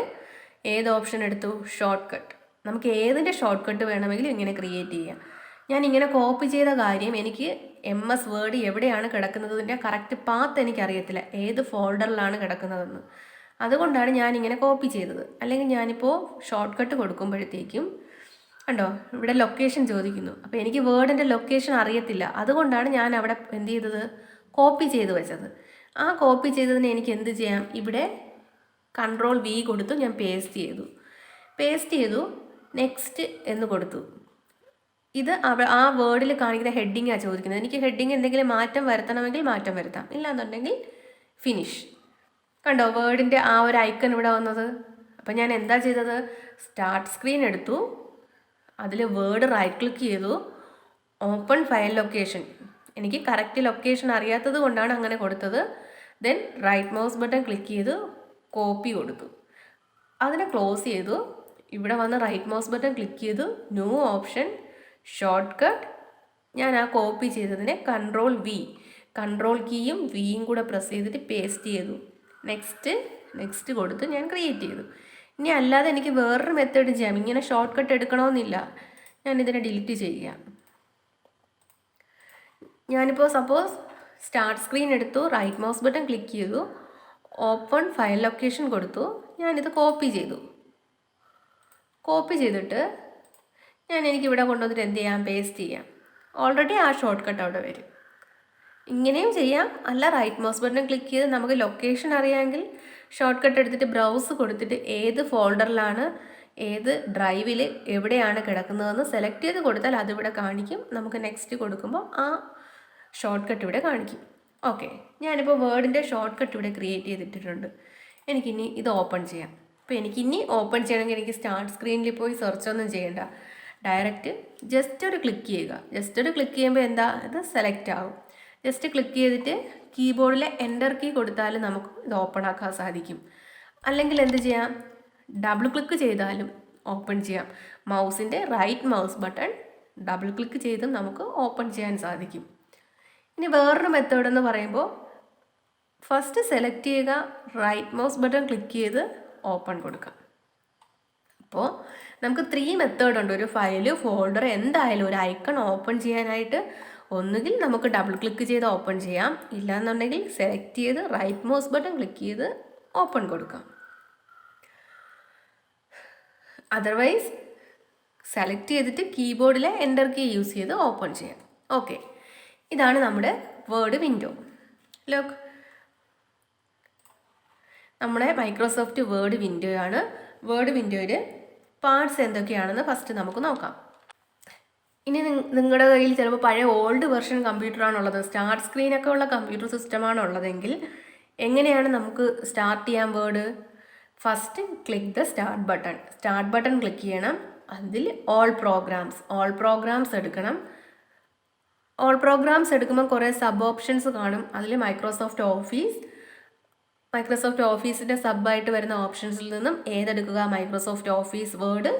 ഏത് ഓപ്ഷൻ എടുത്തു, ഷോർട്ട് കട്ട്. നമുക്ക് ഏതിൻ്റെ ഷോർട്ട് കട്ട് വേണമെങ്കിലും ഇങ്ങനെ ക്രിയേറ്റ് ചെയ്യാം. ഞാൻ ഇങ്ങനെ കോപ്പി ചെയ്ത കാര്യം, എനിക്ക് MS വേർഡ് എവിടെയാണ് കിടക്കുന്നതിൻ്റെ കറക്റ്റ് പാത്ത് എനിക്കറിയത്തില്ല, ഏത് ഫോൾഡറിലാണ് കിടക്കുന്നതെന്ന്. അതുകൊണ്ടാണ് ഞാനിങ്ങനെ കോപ്പി ചെയ്തത്. അല്ലെങ്കിൽ ഞാനിപ്പോൾ ഷോർട്ട് കട്ട് കൊടുക്കുമ്പോഴത്തേക്കും കണ്ടോ ഇവിടെ ലൊക്കേഷൻ ചോദിക്കുന്നു. അപ്പോൾ എനിക്ക് വേർഡിൻ്റെ ലൊക്കേഷൻ അറിയത്തില്ല. അതുകൊണ്ടാണ് ഞാൻ അവിടെ എന്ത് ചെയ്തത്, കോപ്പി ചെയ്ത് വെച്ചത്. ആ കോപ്പി ചെയ്തതിന് എനിക്ക് എന്ത് ചെയ്യാം, ഇവിടെ Ctrl+V കൊടുത്തു ഞാൻ പേസ്റ്റ് ചെയ്തു. നെക്സ്റ്റ് എന്ന് കൊടുത്തു. ഇത് ആ വേർഡിൽ കാണിക്കുന്ന ഹെഡിങ്ങാണ് ചോദിക്കുന്നത്. എനിക്ക് ഹെഡിങ് എന്തെങ്കിലും മാറ്റം വരുത്തണമെങ്കിൽ മാറ്റം വരുത്താം, ഇല്ലാന്നുണ്ടെങ്കിൽ ഫിനിഷ്. കണ്ടോ വേർഡിൻ്റെ ആ ഒരു ഐക്കൺ ഇവിടെ വന്നത്. അപ്പം ഞാൻ എന്താ ചെയ്തത്, സ്റ്റാർട്ട് സ്ക്രീൻ എടുത്തു, അതിൽ വേർഡ് റൈറ്റ് ക്ലിക്ക് ചെയ്തു, ഓപ്പൺ ഫയൽ ലൊക്കേഷൻ. എനിക്ക് കറക്റ്റ് ലൊക്കേഷൻ അറിയാത്തത് കൊണ്ടാണ് അങ്ങനെ കൊടുത്തത്. Then right mouse button click ചെയ്ത് കോപ്പി കൊടുത്തു. അതിനെ ക്ലോസ് ചെയ്തു. ഇവിടെ വന്ന് റൈറ്റ് മൗസ് ബട്ടൺ ക്ലിക്ക് ചെയ്തു, ന്യൂ ഓപ്ഷൻ, ഷോർട്ട് കട്ട്. ഞാൻ ആ കോപ്പി ചെയ്തതിനെ കൺട്രോൾ കീയും വിയും കൂടെ പ്രസ് ചെയ്തിട്ട് പേസ്റ്റ് ചെയ്തു. നെക്സ്റ്റ് കൊടുത്ത് ഞാൻ ക്രിയേറ്റ് ചെയ്തു. ഇനി അല്ലാതെ എനിക്ക് വേറൊരു മെത്തേഡ് ചെയ്യാം. ഇങ്ങനെ ഷോർട്ട് കട്ട് എടുക്കണമെന്നില്ല. ഞാനിതിനെ ഡിലീറ്റ് ചെയ്യാം. ഞാനിപ്പോൾ സപ്പോസ് സ്റ്റാർട്ട് സ്ക്രീൻ എടുത്തു, റൈറ്റ് മൗസ് ബട്ടൺ ക്ലിക്ക് ചെയ്തു, ഓപ്പൺ ഫയൽ ലൊക്കേഷൻ കൊടുത്തു. ഞാനിത് കോപ്പി ചെയ്തിട്ട് എനിക്കിവിടെ കൊണ്ടുവന്നിട്ട് എന്ത് ചെയ്യാം, പേസ്റ്റ് ചെയ്യാം. ഓൾറെഡി ആ ഷോർട്ട് കട്ട് അവിടെ വരും. ഇങ്ങനെയും ചെയ്യാം. അല്ല, റൈറ്റ് മൗസ് ബട്ടൺ ക്ലിക്ക് ചെയ്ത് നമുക്ക് ലൊക്കേഷൻ അറിയാമെങ്കിൽ ഷോർട്ട് കട്ട് എടുത്തിട്ട് ബ്രൗസ് കൊടുത്തിട്ട് ഏത് ഫോൾഡറിലാണ്, ഏത് ഡ്രൈവിൽ എവിടെയാണ് കിടക്കുന്നതെന്ന് സെലക്ട് ചെയ്ത് കൊടുത്താൽ അതിവിടെ കാണിക്കും. നമുക്ക് നെക്സ്റ്റ് കൊടുക്കുമ്പോൾ ആ ഷോർട്ട് കട്ട് ഇവിടെ കാണിക്കും. ഓക്കെ, ഞാനിപ്പോൾ വേർഡിൻ്റെ ഷോർട്ട് കട്ട് ഇവിടെ ക്രിയേറ്റ് ചെയ്തിട്ടിട്ടുണ്ട്. എനിക്കിനി ഇത് ഓപ്പൺ ചെയ്യാം. അപ്പോൾ എനിക്കിനി ഓപ്പൺ ചെയ്യണമെങ്കിൽ എനിക്ക് സ്റ്റാർട്ട് സ്ക്രീനിൽ പോയി സെർച്ച് ഒന്നും ചെയ്യേണ്ട. ഡയറക്റ്റ് ജസ്റ്റ് ഒരു ക്ലിക്ക് ചെയ്യുക. ചെയ്യുമ്പോൾ എന്താ, ഇത് സെലക്ട് ആകും. ജസ്റ്റ് ക്ലിക്ക് ചെയ്തിട്ട് കീബോർഡിലെ എൻ്റർ കീ കൊടുത്താൽ നമുക്ക് ഇത് ഓപ്പൺ ആക്കാൻ സാധിക്കും. അല്ലെങ്കിൽ എന്ത് ചെയ്യാം, ഡബിൾ ക്ലിക്ക് ചെയ്താലും ഓപ്പൺ ചെയ്യാം. മൗസിൻ്റെ right mouse button double click ചെയ്തും നമുക്ക് ഓപ്പൺ ചെയ്യാൻ സാധിക്കും. ഇനി വേറൊരു മെത്തേഡ് എന്ന് പറയുമ്പോൾ ഫസ്റ്റ് സെലക്ട് ചെയ്യുക, റൈറ്റ് മൗസ് ബട്ടൺ ക്ലിക്ക് ചെയ്ത് ഓപ്പൺ കൊടുക്കാം. അപ്പോൾ നമുക്ക് 3 മെത്തേഡ് ഉണ്ട്. ഒരു ഫയൽ, ഫോൾഡർ, എന്തായാലും ഒരു ഐക്കൺ ഓപ്പൺ ചെയ്യാനായിട്ട് ഒന്നുകിൽ നമുക്ക് ഡബിൾ ക്ലിക്ക് ചെയ്ത് ഓപ്പൺ ചെയ്യാം, ഇല്ലാന്നുണ്ടെങ്കിൽ സെലക്ട് ചെയ്ത് റൈറ്റ് മൗസ് ബട്ടൺ ക്ലിക്ക് ചെയ്ത് ഓപ്പൺ കൊടുക്കാം. അതർവൈസ് സെലക്ട് ചെയ്തിട്ട് കീബോർഡിലെ എൻ്റർ കീ യൂസ് ചെയ്ത് ഓപ്പൺ ചെയ്യാം. ഓക്കെ, ഇതാണ് നമ്മുടെ വേർഡ് വിൻഡോ. ലോക്ക് നമ്മുടെ മൈക്രോസോഫ്റ്റ് വേർഡ് വിൻഡോ ആണ്. വേർഡ് വിൻഡോയിൽ പാർട്സ് എന്തൊക്കെയാണെന്ന് ഫസ്റ്റ് നമുക്ക് നോക്കാം. ഇനി നിങ്ങളുടെ കയ്യിൽ ചിലപ്പോൾ പഴയ ഓൾഡ് വെർഷൻ കമ്പ്യൂട്ടറാണുള്ളത്, സ്റ്റാർട്ട് സ്ക്രീനൊക്കെ ഉള്ള കമ്പ്യൂട്ടർ സിസ്റ്റമാണ് ഉള്ളതെങ്കിൽ എങ്ങനെയാണ് നമുക്ക് സ്റ്റാർട്ട് ചെയ്യാൻ word? First click the start button click ചെയ്യണം. അതിൽ ഓൾ പ്രോഗ്രാംസ് എടുക്കണം. ഓൾ പ്രോഗ്രാംസ് എടുക്കുമ്പോൾ കുറേ സബ് ഓപ്ഷൻസ് കാണും. അതിൽ മൈക്രോസോഫ്റ്റ് ഓഫീസ്, മൈക്രോസോഫ്റ്റ് ഓഫീസിൻ്റെ സബ്ബായിട്ട് വരുന്ന ഓപ്ഷൻസിൽ നിന്നും ഏതെടുക്കുക? മൈക്രോസോഫ്റ്റ് ഓഫീസ് വേർഡ്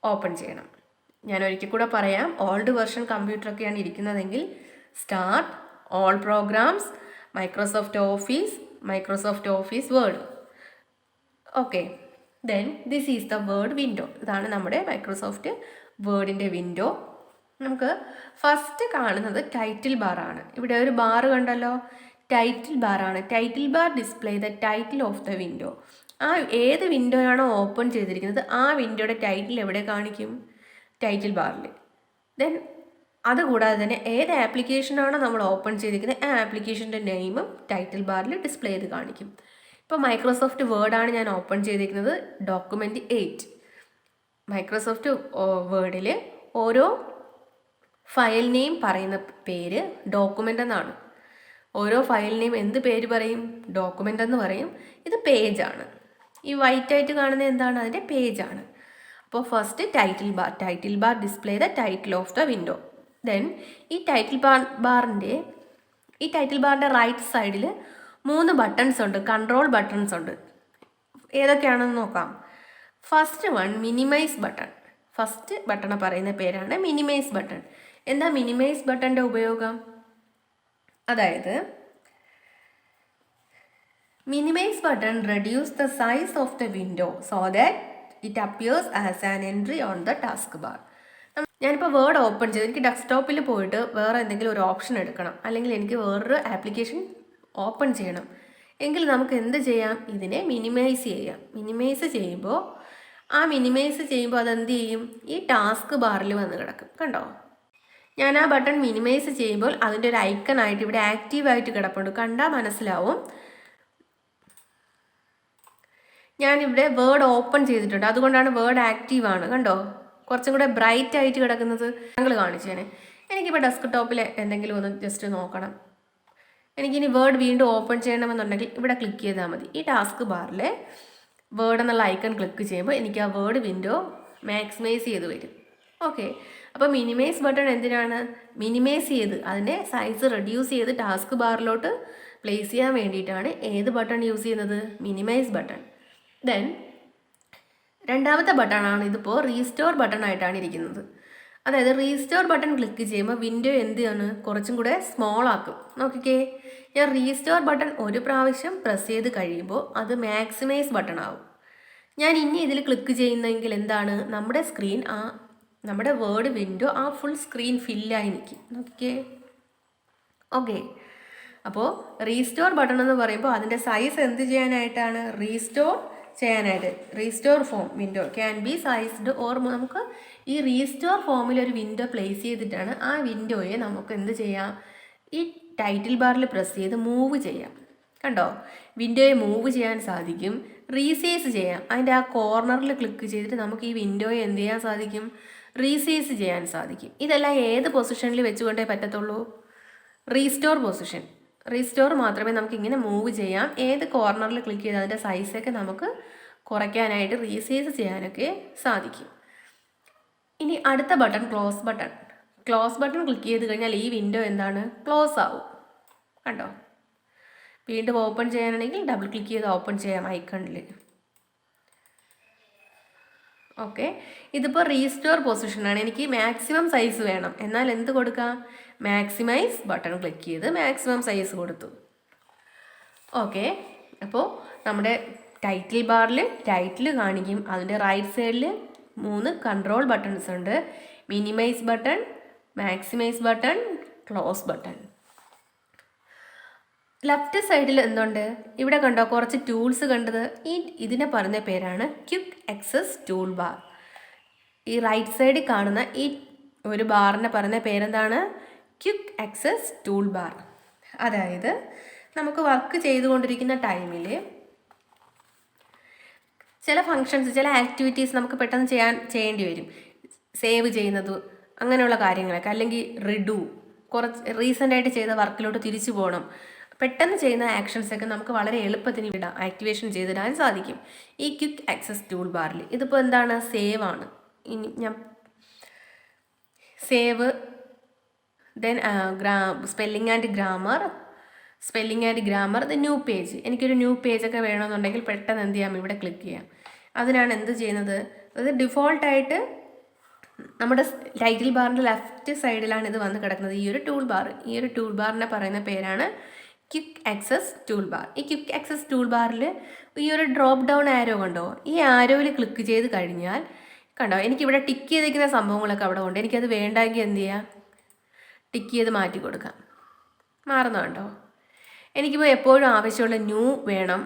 ഓപ്പൺ ചെയ്യണം. ഞാൻ ഒരിക്കൽ കൂടെ പറയാം. ഓൾഡ് വെർഷൻ കമ്പ്യൂട്ടറൊക്കെയാണ് ഇരിക്കുന്നതെങ്കിൽ start, all programs, Microsoft office word. Okay, then this is the word window. ഇതാണ് നമ്മുടെ മൈക്രോസോഫ്റ്റ് വേർഡിൻ്റെ വിൻഡോ. നമുക്ക് ഫസ്റ്റ് കാണുന്നത് ടൈറ്റിൽ ബാർ ആണ്. ഇവിടെ ഒരു ബാർ കണ്ടല്ലോ, ടൈറ്റിൽ ബാർ ആണ്. Title bar display the title of the window. ആ ഏത് വിൻഡോ ആണോ ഓപ്പൺ ചെയ്തിരിക്കുന്നത് ആ വിൻഡോയുടെ ടൈറ്റിൽ എവിടെ കാണിക്കും? ടൈറ്റിൽ ബാറിൽ. ദെൻ അതുകൂടാതെ തന്നെ ഏത് ആപ്ലിക്കേഷനാണോ നമ്മൾ ഓപ്പൺ ചെയ്തിരിക്കുന്നത് ആ ആപ്ലിക്കേഷൻ്റെ നെയിമും ടൈറ്റിൽ ബാറിൽ ഡിസ്പ്ലേ ചെയ്ത് കാണിക്കും. ഇപ്പോൾ മൈക്രോസോഫ്റ്റ് വേർഡാണ് ഞാൻ ഓപ്പൺ ചെയ്തിരിക്കുന്നത്, ഡോക്യുമെൻറ്റ് 8. മൈക്രോസോഫ്റ്റ് വേർഡിൽ ഓരോ ഫയൽ നെയിം പറയുന്ന പേര് ഡോക്യുമെൻ്റ് എന്നാണ്. ഓരോ ഫയൽ നെയിം എന്ത് പേര് പറയും? ഡോക്യുമെൻ്റ് എന്ന് പറയും. ഇത് പേജാണ്. ഈ വൈറ്റ് ആയിട്ട് കാണുന്ന എന്താണ്? അതിൻ്റെ പേജാണ്. അപ്പോൾ first title bar display the title of the window. Then ഈ ടൈറ്റിൽ ബാറിൻ്റെ റൈറ്റ് സൈഡിൽ 3 ബട്ടൺസ് ഉണ്ട്, കൺട്രോൾ ബട്ടൺസ് ഉണ്ട്. ഏതൊക്കെയാണെന്ന് നോക്കാം. First one minimise button. First button പറയുന്ന പേരാണ് മിനിമൈസ് ബട്ടൺ. എന്താ മിനിമൈസ് ബട്ടൻ്റെ ഉപയോഗം? അതായത് minimise button reduce the size of the window so that it appears as an entry on the taskbar. ഞാനിപ്പോൾ വേർഡ് ഓപ്പൺ ചെയ്ത് എനിക്ക് ഡെസ്ക്ടോപ്പിൽ പോയിട്ട് വേറെ എന്തെങ്കിലും ഒരു ഓപ്ഷൻ എടുക്കണം, അല്ലെങ്കിൽ എനിക്ക് വേറൊരു ആപ്ലിക്കേഷൻ ഓപ്പൺ ചെയ്യണം എങ്കിൽ നമുക്ക് എന്ത് ചെയ്യാം? ഇതിനെ മിനിമൈസ് ചെയ്യാം. മിനിമൈസ് ചെയ്യുമ്പോൾ അതെന്ത് ചെയ്യും? ഈ ടാസ്ക് ബാറിൽ വന്ന് കിടക്കും. കണ്ടോ? ഞാൻ ആ ബട്ടൺ മിനിമൈസ് ചെയ്യുമ്പോൾ അതിൻ്റെ ഒരു ഐക്കണായിട്ട് ഇവിടെ ആക്റ്റീവായിട്ട് കിടപ്പുണ്ട്. കണ്ടാൽ മനസ്സിലാവും. ഞാനിവിടെ വേർഡ് ഓപ്പൺ ചെയ്തിട്ടുണ്ട്, അതുകൊണ്ടാണ് വേർഡ് ആക്റ്റീവാണ്. കണ്ടോ? കുറച്ചും കൂടെ ബ്രൈറ്റ് ആയിട്ട് കിടക്കുന്നത് ഞങ്ങൾ കാണിച്ചേനെ. എനിക്കിപ്പോൾ ഡെസ്ക്ടോപ്പിൽ എന്തെങ്കിലും ഒന്ന് ജസ്റ്റ് നോക്കണം, എനിക്കിനി വേർഡ് വീണ്ടും ഓപ്പൺ ചെയ്യണമെന്നുണ്ടെങ്കിൽ ഇവിടെ ക്ലിക്ക് ചെയ്താൽ മതി. ഈ ടാസ്ക് ബാറിൽ വേർഡ് എന്നുള്ള ഐക്കൺ ക്ലിക്ക് ചെയ്യുമ്പോൾ എനിക്ക് ആ വേർഡ് വിൻഡോ മാക്സിമൈസ് ചെയ്ത് വരും. ഓക്കെ, അപ്പോൾ മിനിമൈസ് ബട്ടൺ എന്തിനാണ്? മിനിമൈസ് ചെയ്ത് അതിൻ്റെ സൈസ് റെഡ്യൂസ് ചെയ്ത് ടാസ്ക് ബാറിലോട്ട് പ്ലേസ് ചെയ്യാൻ വേണ്ടിയിട്ടാണ് ഏത് ബട്ടൺ യൂസ് ചെയ്യുന്നത്? Minimise button. ദെൻ രണ്ടാമത്തെ ബട്ടണാണ് ഇതിപ്പോൾ റീസ്റ്റോർ ബട്ടൺ ആയിട്ടാണ് ഇരിക്കുന്നത്. അതായത് റീസ്റ്റോർ ബട്ടൺ ക്ലിക്ക് ചെയ്യുമ്പോൾ വിൻഡോ എന്താണ്? കുറച്ചും കൂടെ സ്മോൾ ആക്കും. നോക്കിക്കേ, ഞാൻ റീസ്റ്റോർ ബട്ടൺ ഒരു പ്രാവശ്യം പ്രസ് ചെയ്ത് കഴിയുമ്പോൾ അത് മാക്സിമൈസ് ബട്ടൺ ആവും. ഞാൻ ഇനി ഇതിൽ ക്ലിക്ക് ചെയ്യുന്നെങ്കിൽ എന്താണ്? നമ്മുടെ വേർഡ് വിൻഡോ ആ ഫുൾ സ്ക്രീൻ ഫില്ലായി നിൽക്കും. നോക്കിക്കേ. ഓക്കെ, അപ്പോൾ റീസ്റ്റോർ ബട്ടൺ എന്ന് പറയുമ്പോൾ അതിൻ്റെ സൈസ് എന്ത് ചെയ്യാനായിട്ടാണ്? Restore form window can be sized or നമുക്ക് ഈ റീസ്റ്റോർ ഫോമിൽ ഒരു വിൻഡോ പ്ലേസ് ചെയ്തിട്ടാണ് ആ വിൻഡോയെ നമുക്ക് എന്ത് ചെയ്യാം? ഈ ടൈറ്റിൽ ബാറിൽ പ്രസ് ചെയ്ത് മൂവ് ചെയ്യാം. കണ്ടോ? വിൻഡോയെ മൂവ് ചെയ്യാൻ സാധിക്കും, റീസൈസ് ചെയ്യാം. അതിൻ്റെ ആ കോർണറിൽ ക്ലിക്ക് ചെയ്തിട്ട് നമുക്ക് ഈ വിൻഡോയെ എന്ത് ചെയ്യാൻ സാധിക്കും? റീസൈസ് ചെയ്യാൻ സാധിക്കും. ഇതെല്ലാം ഏത് പൊസിഷനിൽ വെച്ചുകൊണ്ടേ പറ്റത്തുള്ളൂ? Restore position. റീസ്റ്റോർ മാത്രമേ നമുക്ക് ഇങ്ങനെ മൂവ് ചെയ്യാം. ഏത് കോർണറിൽ ക്ലിക്ക് ചെയ്ത് അതിൻ്റെ സൈസൊക്കെ നമുക്ക് കുറയ്ക്കാനായിട്ട് റീസൈസ് ചെയ്യാനൊക്കെ സാധിക്കും. ഇനി അടുത്ത button close button. Close button click ചെയ്ത് കഴിഞ്ഞാൽ ഈ വിൻഡോ എന്താണ്? ക്ലോസ് ആവും. കണ്ടോ? വീണ്ടും ഓപ്പൺ ചെയ്യാനാണെങ്കിൽ ഡബിൾ ക്ലിക്ക് ചെയ്ത് ഓപ്പൺ ചെയ്യാം ഐക്കണിൽ. ഓക്കെ, ഇതിപ്പോൾ റീസ്റ്റോർ പൊസിഷനാണ്. എനിക്ക് മാക്സിമം സൈസ് വേണം, എന്നാൽ എന്ത് കൊടുക്കാം? മാക്സിമൈസ് ബട്ടൺ ക്ലിക്ക് ചെയ്ത് മാക്സിമം സൈസ് കൊടുത്തു. ഓക്കെ, അപ്പോൾ നമ്മുടെ ടൈറ്റിൽ ബാറിൽ ടൈറ്റിൽ കാണിക്കും. അതിൻ്റെ റൈറ്റ് സൈഡിൽ 3 കൺട്രോൾ ബട്ടൺസ് ഉണ്ട്. Minimise button, maximise button, close button. Left സൈഡിൽ എന്തുണ്ട്? ഇവിടെ കണ്ടോ കുറച്ച് ടൂൾസ് കണ്ടത്? ഇതിനെ പറഞ്ഞ പേരാണ് ക്വിക്ക് ആക്സസ് ടൂൾ ബാർ. ഈ റൈറ്റ് സൈഡിൽ കാണുന്ന ഈ ഒരു ബാറിനെ പറഞ്ഞ പേരെന്താണ്? Quick access tool bar. അതായത് നമുക്ക് വർക്ക് ചെയ്തുകൊണ്ടിരിക്കുന്ന ടൈമിൽ ചില ഫങ്ഷൻസ്, ചില ആക്ടിവിറ്റീസ് നമുക്ക് പെട്ടെന്ന് ചെയ്യേണ്ടി വരും. സേവ് ചെയ്യുന്നത്, അങ്ങനെയുള്ള കാര്യങ്ങളൊക്കെ, അല്ലെങ്കിൽ കുറച്ച് റീസെൻ്റായിട്ട് ചെയ്ത വർക്കിലോട്ട് തിരിച്ചു പോകണം. പെട്ടെന്ന് ചെയ്യുന്ന ആക്ഷൻസൊക്കെ നമുക്ക് വളരെ എളുപ്പത്തിന് ആക്ടിവേഷൻ ചെയ്തിടാൻ സാധിക്കും ഈ ക്വിക്ക് ആക്സസ് ടൂൾ ബാറിൽ. ഇതിപ്പോൾ എന്താണ്? സേവ് ആണ്. ഇനി ഞാൻ save, then spelling and grammar, spelling and grammar the new page. എനിക്കൊരു ന്യൂ പേജൊക്കെ വേണമെന്നുണ്ടെങ്കിൽ പെട്ടെന്ന് എന്ത് ചെയ്യാം, ഇവിടെ ക്ലിക്ക് ചെയ്യാം. അതിനാണ് എന്ത് ചെയ്യുന്നത്, അത് ഡിഫോൾട്ടായിട്ട് നമ്മുടെ ടൈറ്റിൽ ബാറിൻ്റെ ലെഫ്റ്റ് സൈഡിലാണ് ഇത് വന്ന് കിടക്കുന്നത്, ഈ ഒരു ടൂൾ ബാർ. ഈ ഒരു ടൂൾ ബാറിനെ പറയുന്ന പേരാണ് ക്വിക്ക് ആക്സസ് ടൂൾ ബാർ. ഈ ക്വിക്ക് ആക്സസ് ടൂൾ ബാറിൽ ഈ ഒരു ഡ്രോപ്പ് ഡൗൺ ആരോ കണ്ടോ, ഈ ആരോയിൽ ക്ലിക്ക് ചെയ്ത് കഴിഞ്ഞാൽ കണ്ടോ എനിക്കിവിടെ ടിക്ക് ചെയ്തിരിക്കുന്ന സംഭവങ്ങളൊക്കെ അവിടെ ഉണ്ട്. എനിക്കത് വേണ്ടെങ്കിൽ എന്ത് ചെയ്യാം, ടിക്ക് ചെയ്ത് മാറ്റി കൊടുക്കാം. മാറുന്നു കണ്ടോ. എനിക്കിപ്പോൾ എപ്പോഴും ആവശ്യമുള്ള ന്യൂ വേണം,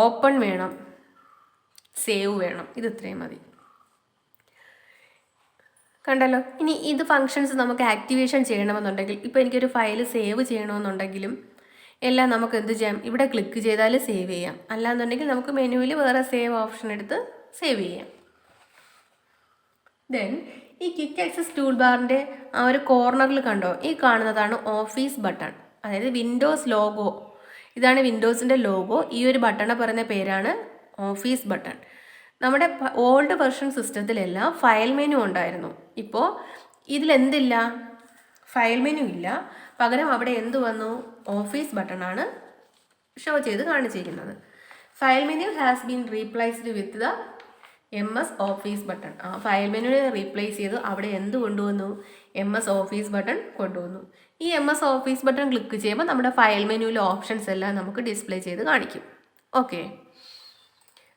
ഓപ്പൺ വേണം, സേവ് വേണം, ഇത് ഇത്രയും മതി. കണ്ടല്ലോ. ഇനി ഇത് ഫങ്ഷൻസ് നമുക്ക് ആക്ടിവേഷൻ ചെയ്യണമെന്നുണ്ടെങ്കിൽ, ഇപ്പോൾ എനിക്കൊരു ഫയൽ സേവ് ചെയ്യണമെന്നുണ്ടെങ്കിലും എല്ലാം നമുക്ക് എന്ത് ചെയ്യാം, ഇവിടെ ക്ലിക്ക് ചെയ്താൽ സേവ് ചെയ്യാം. അല്ലാന്നുണ്ടെങ്കിൽ നമുക്ക് മെനുവിൽ വേറെ സേവ് ഓപ്ഷൻ എടുത്ത് സേവ് ചെയ്യാം. ദെൻ ഈ ക്വിക്ക് ആക്സസ് ടൂൾ ബാറിൻ്റെ ആ ഒരു കോർണറിൽ കണ്ടോ, ഈ കാണുന്നതാണ് ഓഫീസ് ബട്ടൺ, അതായത് വിൻഡോസ് ലോഗോ. ഇതാണ് വിൻഡോസിൻ്റെ ലോഗോ. ഈ ഒരു ബട്ടണെ പറയുന്ന പേരാണ് ഓഫീസ് ബട്ടൺ. നമ്മുടെ ഓൾഡ് വെർഷൻ സിസ്റ്റത്തിലെല്ലാം ഫയൽ മെനു ഉണ്ടായിരുന്നു. ഇപ്പോൾ ഇതിലെന്തില്ല, ഫയൽ മെനു ഇല്ല. പകരം അവിടെ എന്ത് വന്നു, ഓഫീസ് ബട്ടണാണ് ഷോ ചെയ്ത് കാണിച്ചിരിക്കുന്നത്. File menu has been replaced with the MS office button. ആ ഫയൽ മെനുവിനെ റീപ്ലേസ് ചെയ്തു, അവിടെ എന്ത് കൊണ്ടുവന്നു, MS ഓഫീസ് ബട്ടൺ കൊണ്ടുവന്നു. ഈ MS ഓഫീസ് ബട്ടൺ ക്ലിക്ക് ചെയ്യുമ്പോൾ നമ്മുടെ ഫയൽ മെനുവിലെ ഓപ്ഷൻസ് എല്ലാം നമുക്ക് ഡിസ്പ്ലേ ചെയ്ത് കാണിക്കും. Okay.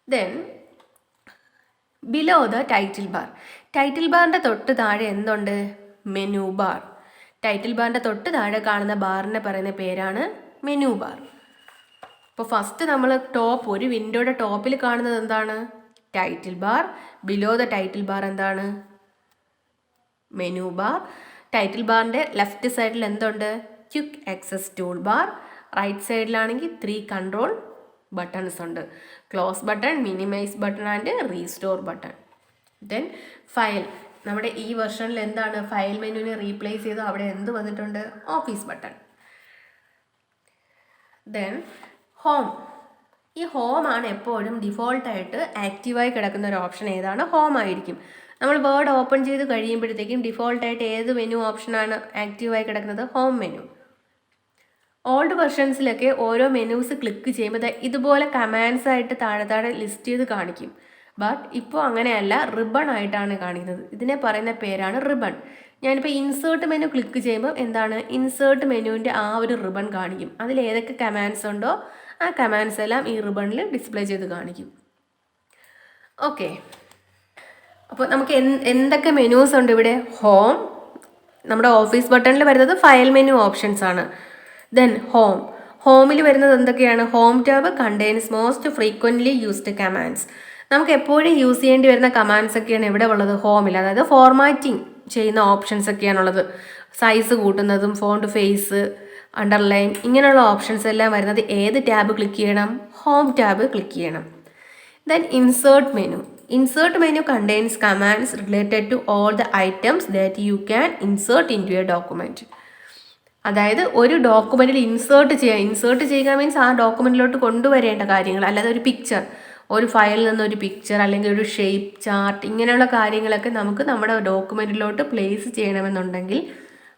Then below the title bar. Title ബാറിൻ്റെ തൊട്ട് താഴെ എന്തുണ്ട്, മെനു ബാർ. ടൈറ്റിൽ ബാറിൻ്റെ തൊട്ട് താഴെ കാണുന്ന ബാറിനെ പറയുന്ന പേരാണ് മെനു ബാർ. അപ്പോൾ ഫസ്റ്റ് നമ്മൾ ഒരു വിൻഡോയുടെ ടോപ്പിൽ കാണുന്നത് എന്താണ്, title bar. Below the title bar എന്താണ്, മെനു ബാർ. ടൈറ്റിൽ ബാറിൻ്റെ ലെഫ്റ്റ് സൈഡിൽ എന്തുണ്ട്, quick access tool bar. Right സൈഡിലാണെങ്കിൽ 3 കൺട്രോൾ ബട്ടൺസ് ഉണ്ട്, close button, minimize button and restore button. Then file, നമ്മുടെ ഈ വെർഷനിൽ എന്താണ്, ഫയൽ മെനുവിനെ റീപ്ലേസ് ചെയ്തു, അവിടെ എന്ത് വന്നിട്ടുണ്ട്, ഓഫീസ് ബട്ടൺ. Then home. ഈ ഹോം ആണ് എപ്പോഴും ഡിഫോൾട്ടായിട്ട് ആക്റ്റീവായി കിടക്കുന്ന ഒരു ഓപ്ഷൻ. ഏതാണ്, ഹോം ആയിരിക്കും. നമ്മൾ വേർഡ് ഓപ്പൺ ചെയ്ത് കഴിയുമ്പോഴത്തേക്കും ഡിഫോൾട്ടായിട്ട് ഏത് മെനു ഓപ്ഷനാണ് ആക്റ്റീവായി കിടക്കുന്നത്, ഹോം മെനു. ഓൾഡ് വെർഷൻസിലൊക്കെ ഓരോ മെനൂസ് ക്ലിക്ക് ചെയ്യുമ്പോൾ ഇതുപോലെ കമാൻഡ്സ് ആയിട്ട് താഴെ ലിസ്റ്റ് ചെയ്ത് കാണിക്കും. ബട്ട് ഇപ്പോൾ അങ്ങനെയല്ല, റിബൺ ആയിട്ടാണ് കാണിക്കുന്നത്. ഇതിനെ പറയുന്ന പേരാണ് റിബൺ. ഞാനിപ്പോൾ ഇൻസേർട്ട് മെനു ക്ലിക്ക് ചെയ്യുമ്പോൾ എന്താണ്, ഇൻസേർട്ട് മെനുവിൻ്റെ ആ ഒരു റിബൺ കാണിക്കും. അതിൽ ഏതൊക്കെ കമാൻഡ്സ് ഉണ്ടോ ആ കമാൻഡ്സ് എല്ലാം ഈ റിബണിൽ ഡിസ്പ്ലേ ചെയ്ത് കാണിക്കും. ഓക്കെ. അപ്പോൾ നമുക്ക് എന്തൊക്കെ മെനൂസ് ഉണ്ട് ഇവിടെ, ഹോം, നമ്മുടെ ഓഫീസ് ബട്ടണിൽ വരുന്നത് ഫയൽ മെനു ഓപ്ഷൻസ് ആണ്. ദെൻ ഹോമിൽ വരുന്നത് എന്തൊക്കെയാണ്, home tab contains most frequently used commands. നമുക്ക് എപ്പോഴും യൂസ് ചെയ്യേണ്ടി വരുന്ന കമാൻഡ്സ് ഒക്കെയാണ് ഇവിടെ ഉള്ളത് ഹോമിൽ. അതായത് ഫോർമാറ്റിംഗ് ചെയ്യുന്ന ഓപ്ഷൻസ് ഒക്കെയാണുള്ളത്. സൈസ് കൂട്ടുന്നതും ഫോണ്ട് ഫേസ് അണ്ടർലൈൻ ഇങ്ങനെയുള്ള ഓപ്ഷൻസ് എല്ലാം വരുന്നത് ഏത് ടാബ് ക്ലിക്ക് ചെയ്യണം, ഹോം ടാബ് ക്ലിക്ക് ചെയ്യണം. Then insert menu. Insert menu contains commands related to all the items that you can insert into a document. അതായത് ഒരു ഡോക്യുമെൻറ്റിൽ ഇൻസേർട്ട് ചെയ്യുക മീൻസ് ആ ഡോക്യുമെൻറ്റിലോട്ട് കൊണ്ടുവരേണ്ട കാര്യങ്ങൾ. അല്ലാതെ ഒരു പിക്ചർ, ഒരു ഫയലിൽ നിന്നൊരു പിക്ചർ അല്ലെങ്കിൽ ഒരു ഷേപ്പ് ചാർട്ട് ഇങ്ങനെയുള്ള കാര്യങ്ങളൊക്കെ നമുക്ക് നമ്മുടെ ഡോക്യുമെൻറ്റിലോട്ട് പ്ലേസ് ചെയ്യണമെന്നുണ്ടെങ്കിൽ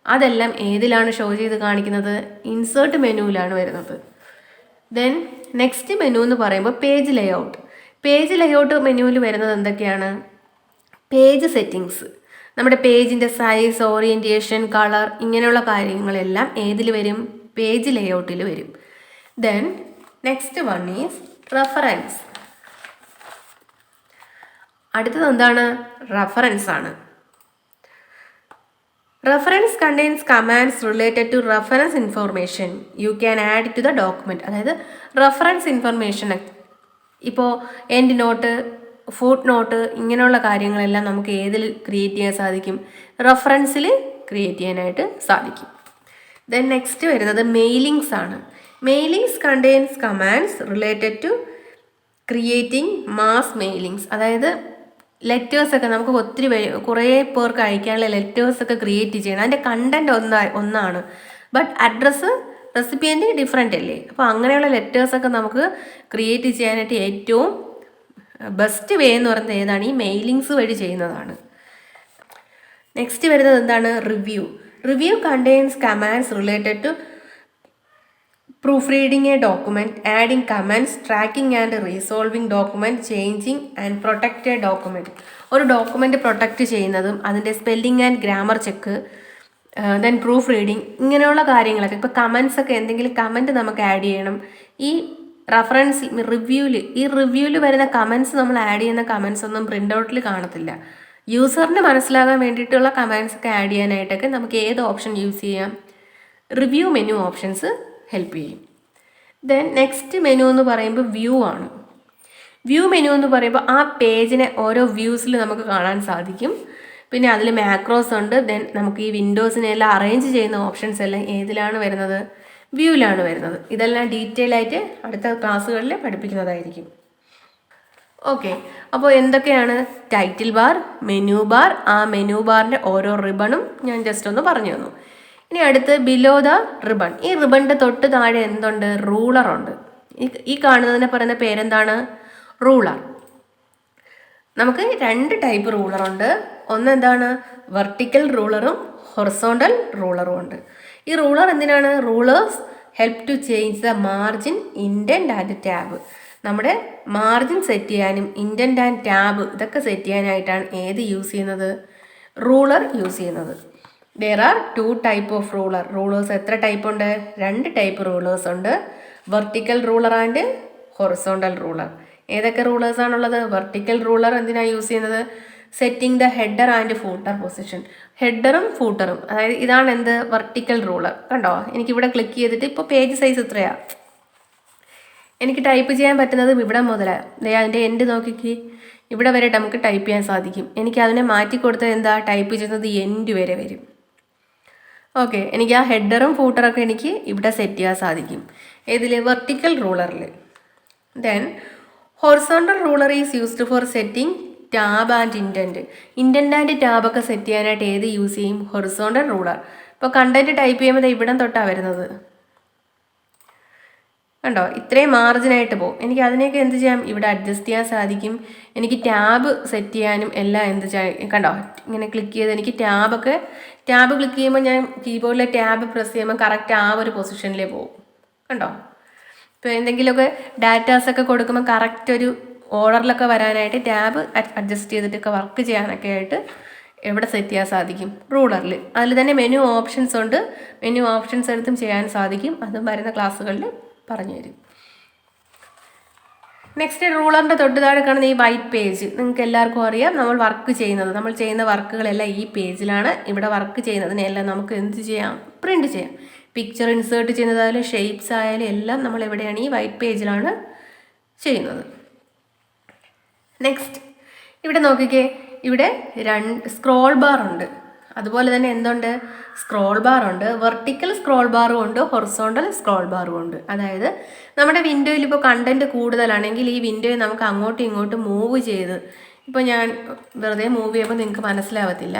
അതെല്ലാം ഏതിലാണ് ഷോ ചെയ്ത് കാണിക്കുന്നത്, ഇൻസേർട്ട് മെനുവിലാണ് വരുന്നത്. ദെൻ നെക്സ്റ്റ് മെനു എന്ന് പറയുമ്പോൾ പേജ് ലേഔട്ട്. പേജ് ലേഔട്ട് മെനുവിൽ വരുന്നത് എന്തൊക്കെയാണ്, പേജ് സെറ്റിങ്സ്. നമ്മുടെ പേജിൻ്റെ സൈസ്, ഓറിയൻറ്റേഷൻ, കളർ ഇങ്ങനെയുള്ള കാര്യങ്ങളെല്ലാം ഏതിൽ വരും, പേജ് ലേഔട്ടിൽ വരും. Then next one is reference. അടുത്തത് എന്താണ്, റെഫറൻസ് ആണ്. Reference contains commands related to reference information you can add to the document. അതായത് റെഫറൻസ് ഇൻഫർമേഷൻ, ഇപ്പോൾ എൻഡ് നോട്ട്, ഫുട് നോട്ട് ഇങ്ങനെയുള്ള കാര്യങ്ങളെല്ലാം നമുക്ക് ഏതിൽ ക്രിയേറ്റ് ചെയ്യാൻ സാധിക്കും, റെഫറൻസിൽ ക്രിയേറ്റ് ചെയ്യാനായിട്ട് സാധിക്കും. ദെൻ നെക്സ്റ്റ് വരുന്നത് മെയിലിങ്സ് ആണ്. Mailings contains commands related to creating mass mailings. അതായത് ലെറ്റേഴ്സൊക്കെ നമുക്ക് കുറേ പേർക്ക് അയക്കാനുള്ള ലെറ്റേഴ്സൊക്കെ ക്രിയേറ്റ് ചെയ്യണം. അതിൻ്റെ കണ്ടൻറ്റ് ഒന്നാണ്, ബട്ട് അഡ്രസ്സ് റെസിപ്പിയൻ്റ് ഡിഫറെൻ്റ് അല്ലേ. അപ്പോൾ അങ്ങനെയുള്ള ലെറ്റേഴ്സൊക്കെ നമുക്ക് ക്രിയേറ്റ് ചെയ്യാനായിട്ട് ഏറ്റവും ബെസ്റ്റ് വേ എന്ന് പറയുന്നത് ഏതാണ്, ഈ മെയിലിങ്സ് വഴി ചെയ്യുന്നതാണ്. നെക്സ്റ്റ് വരുന്നത് എന്താണ്, review. Review contains commands related to proof reading a document, adding comments, tracking and resolving document, changing and protect a document. ഒരു ഡോക്യുമെൻറ്റ് പ്രൊട്ടക്റ്റ് ചെയ്യുന്നതും അതിൻ്റെ spelling and grammar check, then proof reading, ഇങ്ങനെയുള്ള കാര്യങ്ങളൊക്കെ. ഇപ്പോൾ comments ഒക്കെ എന്തെങ്കിലും comment നമുക്ക് add ചെയ്യണം. ഈ റഫറൻസ് റിവ്യൂവിൽ വരുന്ന കമൻസ്, നമ്മൾ ആഡ് ചെയ്യുന്ന കമൻസ് ഒന്നും പ്രിൻ്റ് ഔട്ടിൽ കാണത്തില്ല. യൂസറിന് മനസ്സിലാകാൻ വേണ്ടിയിട്ടുള്ള കമൻസ് ഒക്കെ ആഡ് ചെയ്യാനായിട്ടൊക്കെ നമുക്ക് ഏത് ഓപ്ഷൻ യൂസ് ചെയ്യാം? റിവ്യൂ മെനു ഓപ്ഷൻസ് ഹെൽപ്പ് ചെയ്യും. ദെൻ നെക്സ്റ്റ് മെനു എന്ന് പറയുമ്പോൾ വ്യൂ ആണ്. വ്യൂ മെനു എന്ന് പറയുമ്പോൾ ആ പേജിനെ ഓരോ വ്യൂസിൽ നമുക്ക് കാണാൻ സാധിക്കും. പിന്നെ അതിൽ മാക്രോസ് ഉണ്ട്. ദെൻ നമുക്ക് ഈ വിൻഡോസിനെല്ലാം അറേഞ്ച് ചെയ്യുന്ന ഓപ്ഷൻസ് എല്ലാം ഏതിലാണ് വരുന്നത്? വ്യൂവിലാണ് വരുന്നത്. ഇതെല്ലാം ഡീറ്റെയിൽ ആയിട്ട് അടുത്ത ക്ലാസ്സുകളിൽ പഠിപ്പിക്കുന്നതായിരിക്കും. ഓക്കെ, അപ്പോൾ എന്തൊക്കെയാണ്? ടൈറ്റിൽ ബാർ, മെനു ബാർ, ആ മെനു ബാറിൻ്റെ ഓരോ റിബണും ഞാൻ ജസ്റ്റ് ഒന്ന് പറഞ്ഞു തന്നു. ഇനി അടുത്ത് ബിലോ ദ റിബൺ. ഈ റിബണിൻ്റെ തൊട്ട് താഴെ എന്തുണ്ട്? റൂളറുണ്ട്. ഈ കാണുന്നതിനെ പറയുന്ന പേരെന്താണ്? റൂളർ. നമുക്ക് 2 ടൈപ്പ് റൂളറുണ്ട്. ഒന്നെന്താണ്? വെർട്ടിക്കൽ റൂളറും ഹൊറിസോണ്ടൽ റൂളറും ഉണ്ട്. ഈ റൂളർ എന്തിനാണ്? Rulers help to change the margin, indent and tab. നമ്മുടെ മാർജിൻ സെറ്റ് ചെയ്യാനും ഇൻഡെൻറ്റ് ആൻഡ് ടാബ് ഇതൊക്കെ സെറ്റ് ചെയ്യാനായിട്ടാണ് ഏത് യൂസ് ചെയ്യുന്നത്? റൂളർ യൂസ് ചെയ്യുന്നത്. There are 2 type of ruler. Rulers എത്ര ടൈപ്പ് ഉണ്ട്? 2 ടൈപ്പ് റൂളേഴ്സ് ഉണ്ട്. Vertical ruler and horizontal ruler. ഏതൊക്കെ റൂളേഴ്സ് ആണുള്ളത്? വെർട്ടിക്കൽ റൂളർ എന്തിനാണ് യൂസ് ചെയ്യുന്നത്? Setting the header and footer position. ഹെഡറും ഫൂട്ടറും, അതായത് ഇതാണ് എന്ത്? Vertical ruler. കണ്ടോ, എനിക്കിവിടെ ക്ലിക്ക് ചെയ്തിട്ട് ഇപ്പോൾ പേജ് സൈസ് എത്രയാണ്? എനിക്ക് ടൈപ്പ് ചെയ്യാൻ പറ്റുന്നത് ഇവിടെ മുതലാണ്. അതിൻ്റെ എൻഡ് നോക്കിക്ക്, ഇവിടെ വരെ നമുക്ക് ടൈപ്പ് ചെയ്യാൻ സാധിക്കും. എനിക്ക് അതിനെ മാറ്റി കൊടുത്തത് എന്താ? ടൈപ്പ് ചെയ്യുന്നത് എൻഡ് വരെ വരും. ഓക്കെ, എനിക്ക് ആ ഹെഡറും ഫൂട്ടറൊക്കെ എനിക്ക് ഇവിടെ സെറ്റ് ചെയ്യാൻ സാധിക്കും. ഏതിൽ? വെർട്ടിക്കൽ റൂളറിൽ. Then horizontal ruler is used for setting tab and indent. Indent and ടാബൊക്കെ സെറ്റ് ചെയ്യാനായിട്ട് ഏത് യൂസ് ചെയ്യും? Horizontal ruler. ഇപ്പോൾ കണ്ടൻറ്റ് ടൈപ്പ് ചെയ്യുമ്പോൾ ഇവിടം തൊട്ടാണ് വരുന്നത്. കണ്ടോ, ഇത്രയും മാർജിനായിട്ട് പോകും. എനിക്ക് അതിനെയൊക്കെ എന്ത് ചെയ്യാം? ഇവിടെ അഡ്ജസ്റ്റ് ചെയ്യാൻ സാധിക്കും. എനിക്ക് ടാബ് സെറ്റ് ചെയ്യാനും എല്ലാം എന്ത് ചെയ്യാം? കണ്ടോ, ഇങ്ങനെ ക്ലിക്ക് ചെയ്ത് എനിക്ക് ടാബ് ക്ലിക്ക് ചെയ്യുമ്പോൾ ഞാൻ കീബോർഡിലെ ടാബ് പ്രസ് ചെയ്യുമ്പോൾ കറക്റ്റ് ആ ഒരു പൊസിഷനിലേ പോകും. കണ്ടോ, ഇപ്പോൾ എന്തെങ്കിലുമൊക്കെ ഡാറ്റാസൊക്കെ കൊടുക്കുമ്പോൾ കറക്റ്റ് ഒരു ഓർഡറിലൊക്കെ വരാനായിട്ട് ടാബ് അഡ്ജസ്റ്റ് ചെയ്തിട്ടൊക്കെ വർക്ക് ചെയ്യാനൊക്കെ ആയിട്ട് എവിടെ സെറ്റ് ചെയ്യാൻ സാധിക്കും? റൂളറിൽ. അതിൽ തന്നെ മെനു ഓപ്ഷൻസ് ഉണ്ട്. മെനു ഓപ്ഷൻസ് എടുത്തും ചെയ്യാൻ സാധിക്കും. അതും വരുന്ന ക്ലാസ്സുകളിൽ പറഞ്ഞു തരും. നെക്സ്റ്റ്, റൂളറിൻ്റെ തൊട്ട് താഴെ കാണുന്ന ഈ വൈറ്റ് പേജ്. നിങ്ങൾക്ക് എല്ലാവർക്കും അറിയാം, നമ്മൾ ചെയ്യുന്ന വർക്കുകളെല്ലാം ഈ പേജിലാണ്. ഇവിടെ വർക്ക് ചെയ്യുന്നതിനെല്ലാം നമുക്ക് എന്ത് ചെയ്യാം? പ്രിൻറ്റ് ചെയ്യാം. പിക്ചർ ഇൻസേർട്ട് ചെയ്യുന്നതായാലും ഷേപ്സ് ആയാലും എല്ലാം നമ്മൾ എവിടെയാണ്? ഈ വൈറ്റ് പേജിലാണ് ചെയ്യുന്നത്. നെക്സ്റ്റ്, ഇവിടെ നോക്കിക്കേ, ഇവിടെ 2 സ്ക്രോൾ ബാർ ഉണ്ട്. അതുപോലെ തന്നെ എന്തുണ്ട്? സ്ക്രോൾ ബാർ ഉണ്ട്. വെർട്ടിക്കൽ സ്ക്രോൾ ബാറും ഉണ്ട്, ഹൊറിസോണ്ടൽ സ്ക്രോൾ ബാറും ഉണ്ട്. അതായത് നമ്മുടെ വിൻഡോയിൽ ഇപ്പോൾ കണ്ടൻറ്റ് കൂടുതലാണെങ്കിൽ ഈ വിൻഡോയിൽ നമുക്ക് അങ്ങോട്ടും ഇങ്ങോട്ടും മൂവ് ചെയ്ത്, ഇപ്പോൾ ഞാൻ വെറുതെ മൂവ് ചെയ്യുമ്പോൾ നിങ്ങൾക്ക് മനസ്സിലാവത്തില്ല.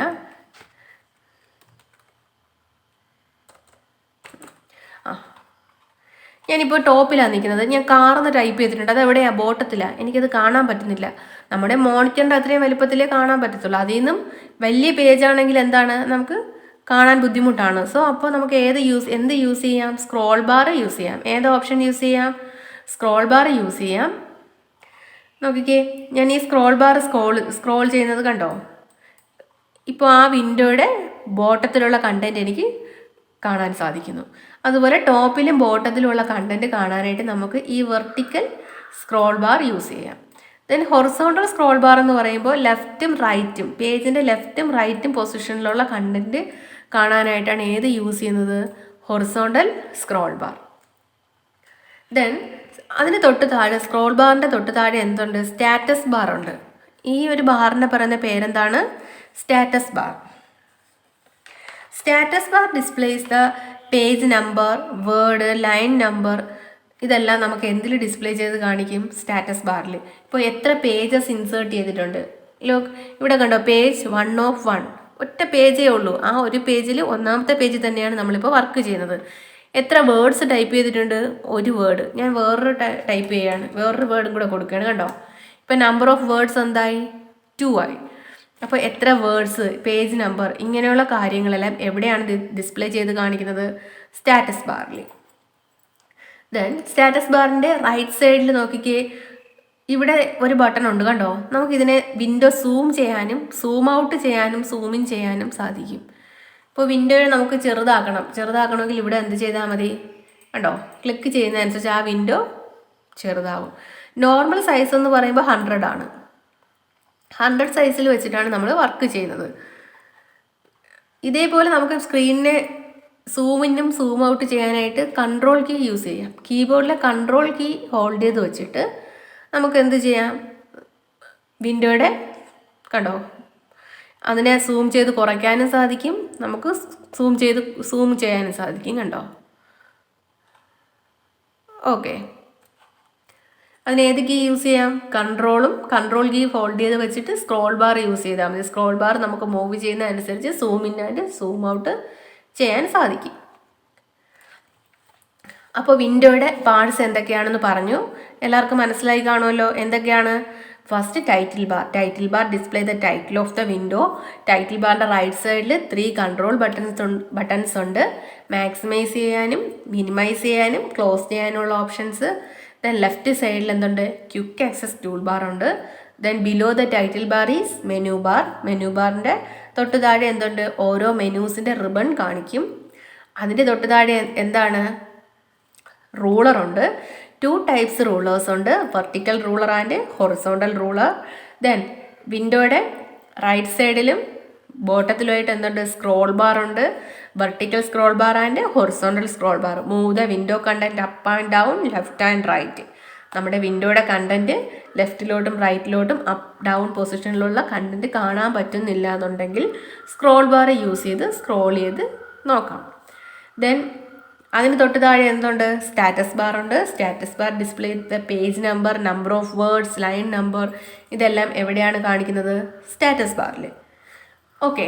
ഞാനിപ്പോൾ ടോപ്പിലാണ് നിൽക്കുന്നത്. ഞാൻ കാർന്ന് ടൈപ്പ് ചെയ്തിട്ടുണ്ട്. അത് എവിടെയാണ്? ബോട്ടത്തിലാണ്. എനിക്കത് കാണാൻ പറ്റുന്നില്ല. നമ്മുടെ മോണിറ്ററിൻ്റെ അത്രയും വലുപ്പത്തിലേ കാണാൻ പറ്റത്തുള്ളൂ. അതിൽ നിന്നും വലിയ പേജാണെങ്കിൽ എന്താണ്? നമുക്ക് കാണാൻ ബുദ്ധിമുട്ടാണ്. സോ അപ്പോൾ നമുക്ക് എന്ത് യൂസ് ചെയ്യാം? സ്ക്രോൾ ബാർ യൂസ് ചെയ്യാം. ഏത് ഓപ്ഷൻ യൂസ് ചെയ്യാം? സ്ക്രോൾ ബാർ യൂസ് ചെയ്യാം. നോക്കിക്കേ, ഞാൻ ഈ സ്ക്രോൾ ബാർ സ്ക്രോൾ ചെയ്യുന്നത് കണ്ടോ? ഇപ്പോൾ ആ വിൻഡോയുടെ ബോട്ടത്തിലുള്ള കണ്ടൻറ്റ് എനിക്ക് കാണാൻ സാധിക്കുന്നു. അതുപോലെ ടോപ്പിലും ബോട്ടത്തിലുമുള്ള കണ്ടൻറ്റ് കാണാനായിട്ട് നമുക്ക് ഈ വെർട്ടിക്കൽ സ്ക്രോൾ ബാർ യൂസ് ചെയ്യാം. ദെൻ ഹൊറിസോണ്ടൽ സ്ക്രോൾ ബാർ എന്ന് പറയുമ്പോൾ ലെഫ്റ്റും റൈറ്റും, പേജിൻ്റെ ലെഫ്റ്റും റൈറ്റും പൊസിഷനിലുള്ള കണ്ടൻറ്റ് കാണാനായിട്ടാണ് ഏത് യൂസ് ചെയ്യുന്നത്? Horizontal scroll bar. ദെൻ അതിന് തൊട്ട് താഴെ, സ്ക്രോൾ ബാറിൻ്റെ തൊട്ട് താഴെ എന്തുണ്ട്? സ്റ്റാറ്റസ് ബാർ ഉണ്ട്. ഈ ഒരു ബാറിനെ പറയുന്ന പേരെന്താണ്? Status bar. Status bar displays the page number, word, line number. ഇതെല്ലാം നമുക്ക് എന്തിൽ ഡിസ്പ്ലേ ചെയ്ത് കാണിക്കും? സ്റ്റാറ്റസ് ബാറിൽ. ഇപ്പോൾ എത്ര പേജസ് ഇൻസേർട്ട് ചെയ്തിട്ടുണ്ട്? ഇവിടെ കണ്ടോ, പേജ് 1 of 1. ഒറ്റ പേജേ ഉള്ളൂ. ആ ഒരു പേജിൽ ഒന്നാമത്തെ പേജിൽ തന്നെയാണ് നമ്മളിപ്പോൾ വർക്ക് ചെയ്യുന്നത്. എത്ര വേർഡ്സ് ടൈപ്പ് ചെയ്തിട്ടുണ്ട്? 1 വേർഡ്. ഞാൻ വേറൊരു ടൈപ്പ് ചെയ്യാണ്, വേറൊരു വേർഡും കൂടെ കൊടുക്കുകയാണ്. കണ്ടോ, ഇപ്പോൾ നമ്പർ ഓഫ് വേർഡ്സ് എന്തായി? 2 ആയി. അപ്പോൾ എത്ര വേർഡ്സ്, പേജ് നമ്പർ, ഇങ്ങനെയുള്ള കാര്യങ്ങളെല്ലാം എവിടെയാണ് ഡിസ്പ്ലേ ചെയ്ത് കാണിക്കുന്നത്? സ്റ്റാറ്റസ് ബാറിൽ. ദെൻ സ്റ്റാറ്റസ് ബാറിൻ്റെ റൈറ്റ് സൈഡിൽ നോക്കിക്കേ, ഇവിടെ ഒരു ബട്ടൺ ഉണ്ട് കണ്ടോ. നമുക്കിതിനെ വിൻഡോ സൂം ചെയ്യാനും സൂം ഔട്ട് ചെയ്യാനും സൂം ഇൻ ചെയ്യാനും സാധിക്കും. ഇപ്പോൾ വിൻഡോയെ നമുക്ക് ചെറുതാക്കണമെങ്കിൽ ഇവിടെ എന്ത് ചെയ്താൽ മതി, കണ്ടോ, ക്ലിക്ക് ചെയ്യുന്നതനുസരിച്ച് ആ വിൻഡോ ചെറുതാവും. നോർമൽ സൈസ് എന്ന് പറയുമ്പോൾ 100 ആണ്. 100 സൈസിൽ വെച്ചിട്ടാണ് നമ്മൾ വർക്ക് ചെയ്യുന്നത്. ഇതേപോലെ നമുക്ക് സ്ക്രീനിനെ സൂം ഇന്നും സൂം ഔട്ട് ചെയ്യാനായിട്ട് കൺട്രോൾ കീ യൂസ് ചെയ്യാം. കീബോർഡിലെ കൺട്രോൾ കീ ഹോൾഡ് ചെയ്ത് വെച്ചിട്ട് നമുക്ക് എന്ത് ചെയ്യാം, വിൻഡോയുടെ കണ്ടോ അതിനെ സൂം ചെയ്ത് കുറയ്ക്കാനും സാധിക്കും, നമുക്ക് സൂം ചെയ്യാനും സാധിക്കും. കണ്ടോ, ഓക്കെ. അതിന് ഏത് കീ യൂസ് ചെയ്യാം, കൺട്രോൾ കീ ഹോൾഡ് ചെയ്ത് വെച്ചിട്ട് സ്ക്രോൾ ബാർ യൂസ് ചെയ്താൽ മതി. സ്ക്രോൾ ബാർ നമുക്ക് മൂവ് ചെയ്യുന്നതനുസരിച്ച് zoom in and zoom out ചെയ്യാൻ സാധിക്കും. അപ്പോൾ വിൻഡോയുടെ പാർട്സ് എന്തൊക്കെയാണെന്ന് പറഞ്ഞു, എല്ലാവർക്കും മനസ്സിലായി കാണുമല്ലോ. എന്തൊക്കെയാണ്, first title bar display the title of the window. Title ബാറിൻ്റെ റൈറ്റ് സൈഡിൽ 3 കൺട്രോൾ ബട്ടൺസ് ഉണ്ട്. മാക്സിമൈസ് ചെയ്യാനും മിനിമൈസ് ചെയ്യാനും ക്ലോസ് ചെയ്യാനുള്ള ഓപ്ഷൻസ്. ദെൻ ലെഫ്റ്റ് സൈഡിൽ എന്തുണ്ട്, ക്വിക്ക് ആക്സസ് ടൂൾ ബാർ ഉണ്ട്. Then below the title bar is menu ബാറിൻ്റെ തൊട്ട് താഴെ എന്തുണ്ട്, ഓരോ മെനൂസിൻ്റെ റിബൺ കാണിക്കും. അതിൻ്റെ തൊട്ട് താഴെ എന്താണ്, റൂളറുണ്ട്. 2 ടൈപ്സ് റൂളേഴ്സ് ഉണ്ട്, vertical ruler and horizontal ruler. Then വിൻഡോയുടെ റൈറ്റ് സൈഡിലും ബോട്ടത്തിലുമായിട്ട് എന്തുണ്ട്, സ്ക്രോൾ ബാർ ഉണ്ട്. Vertical scroll bar and horizontal scroll bar. Move the window content up and down, left and right. നമ്മുടെ വിൻഡോയുടെ കണ്ടന്റ് ലെഫ്റ്റിലോട്ടും റൈറ്റിലോട്ടും അപ്പ് ഡൗൺ പൊസിഷനിലുള്ള കണ്ടന്റ് കാണാൻ പറ്റുന്നില്ല എന്നുണ്ടെങ്കിൽ സ്ക്രോൾ ബാർ യൂസ് ചെയ്ത് സ്ക്രോൾ ചെയ്ത് നോക്കാം. ദെൻ അതിന് തൊട്ട് താഴെ എന്തുണ്ട്, സ്റ്റാറ്റസ് ബാർ ഉണ്ട്. Status bar display the page number of words, line number. ഇതെല്ലാം എവിടെയാണ് കാണിക്കുന്നത്, സ്റ്റാറ്റസ് ബാറിൽ. ഓക്കെ.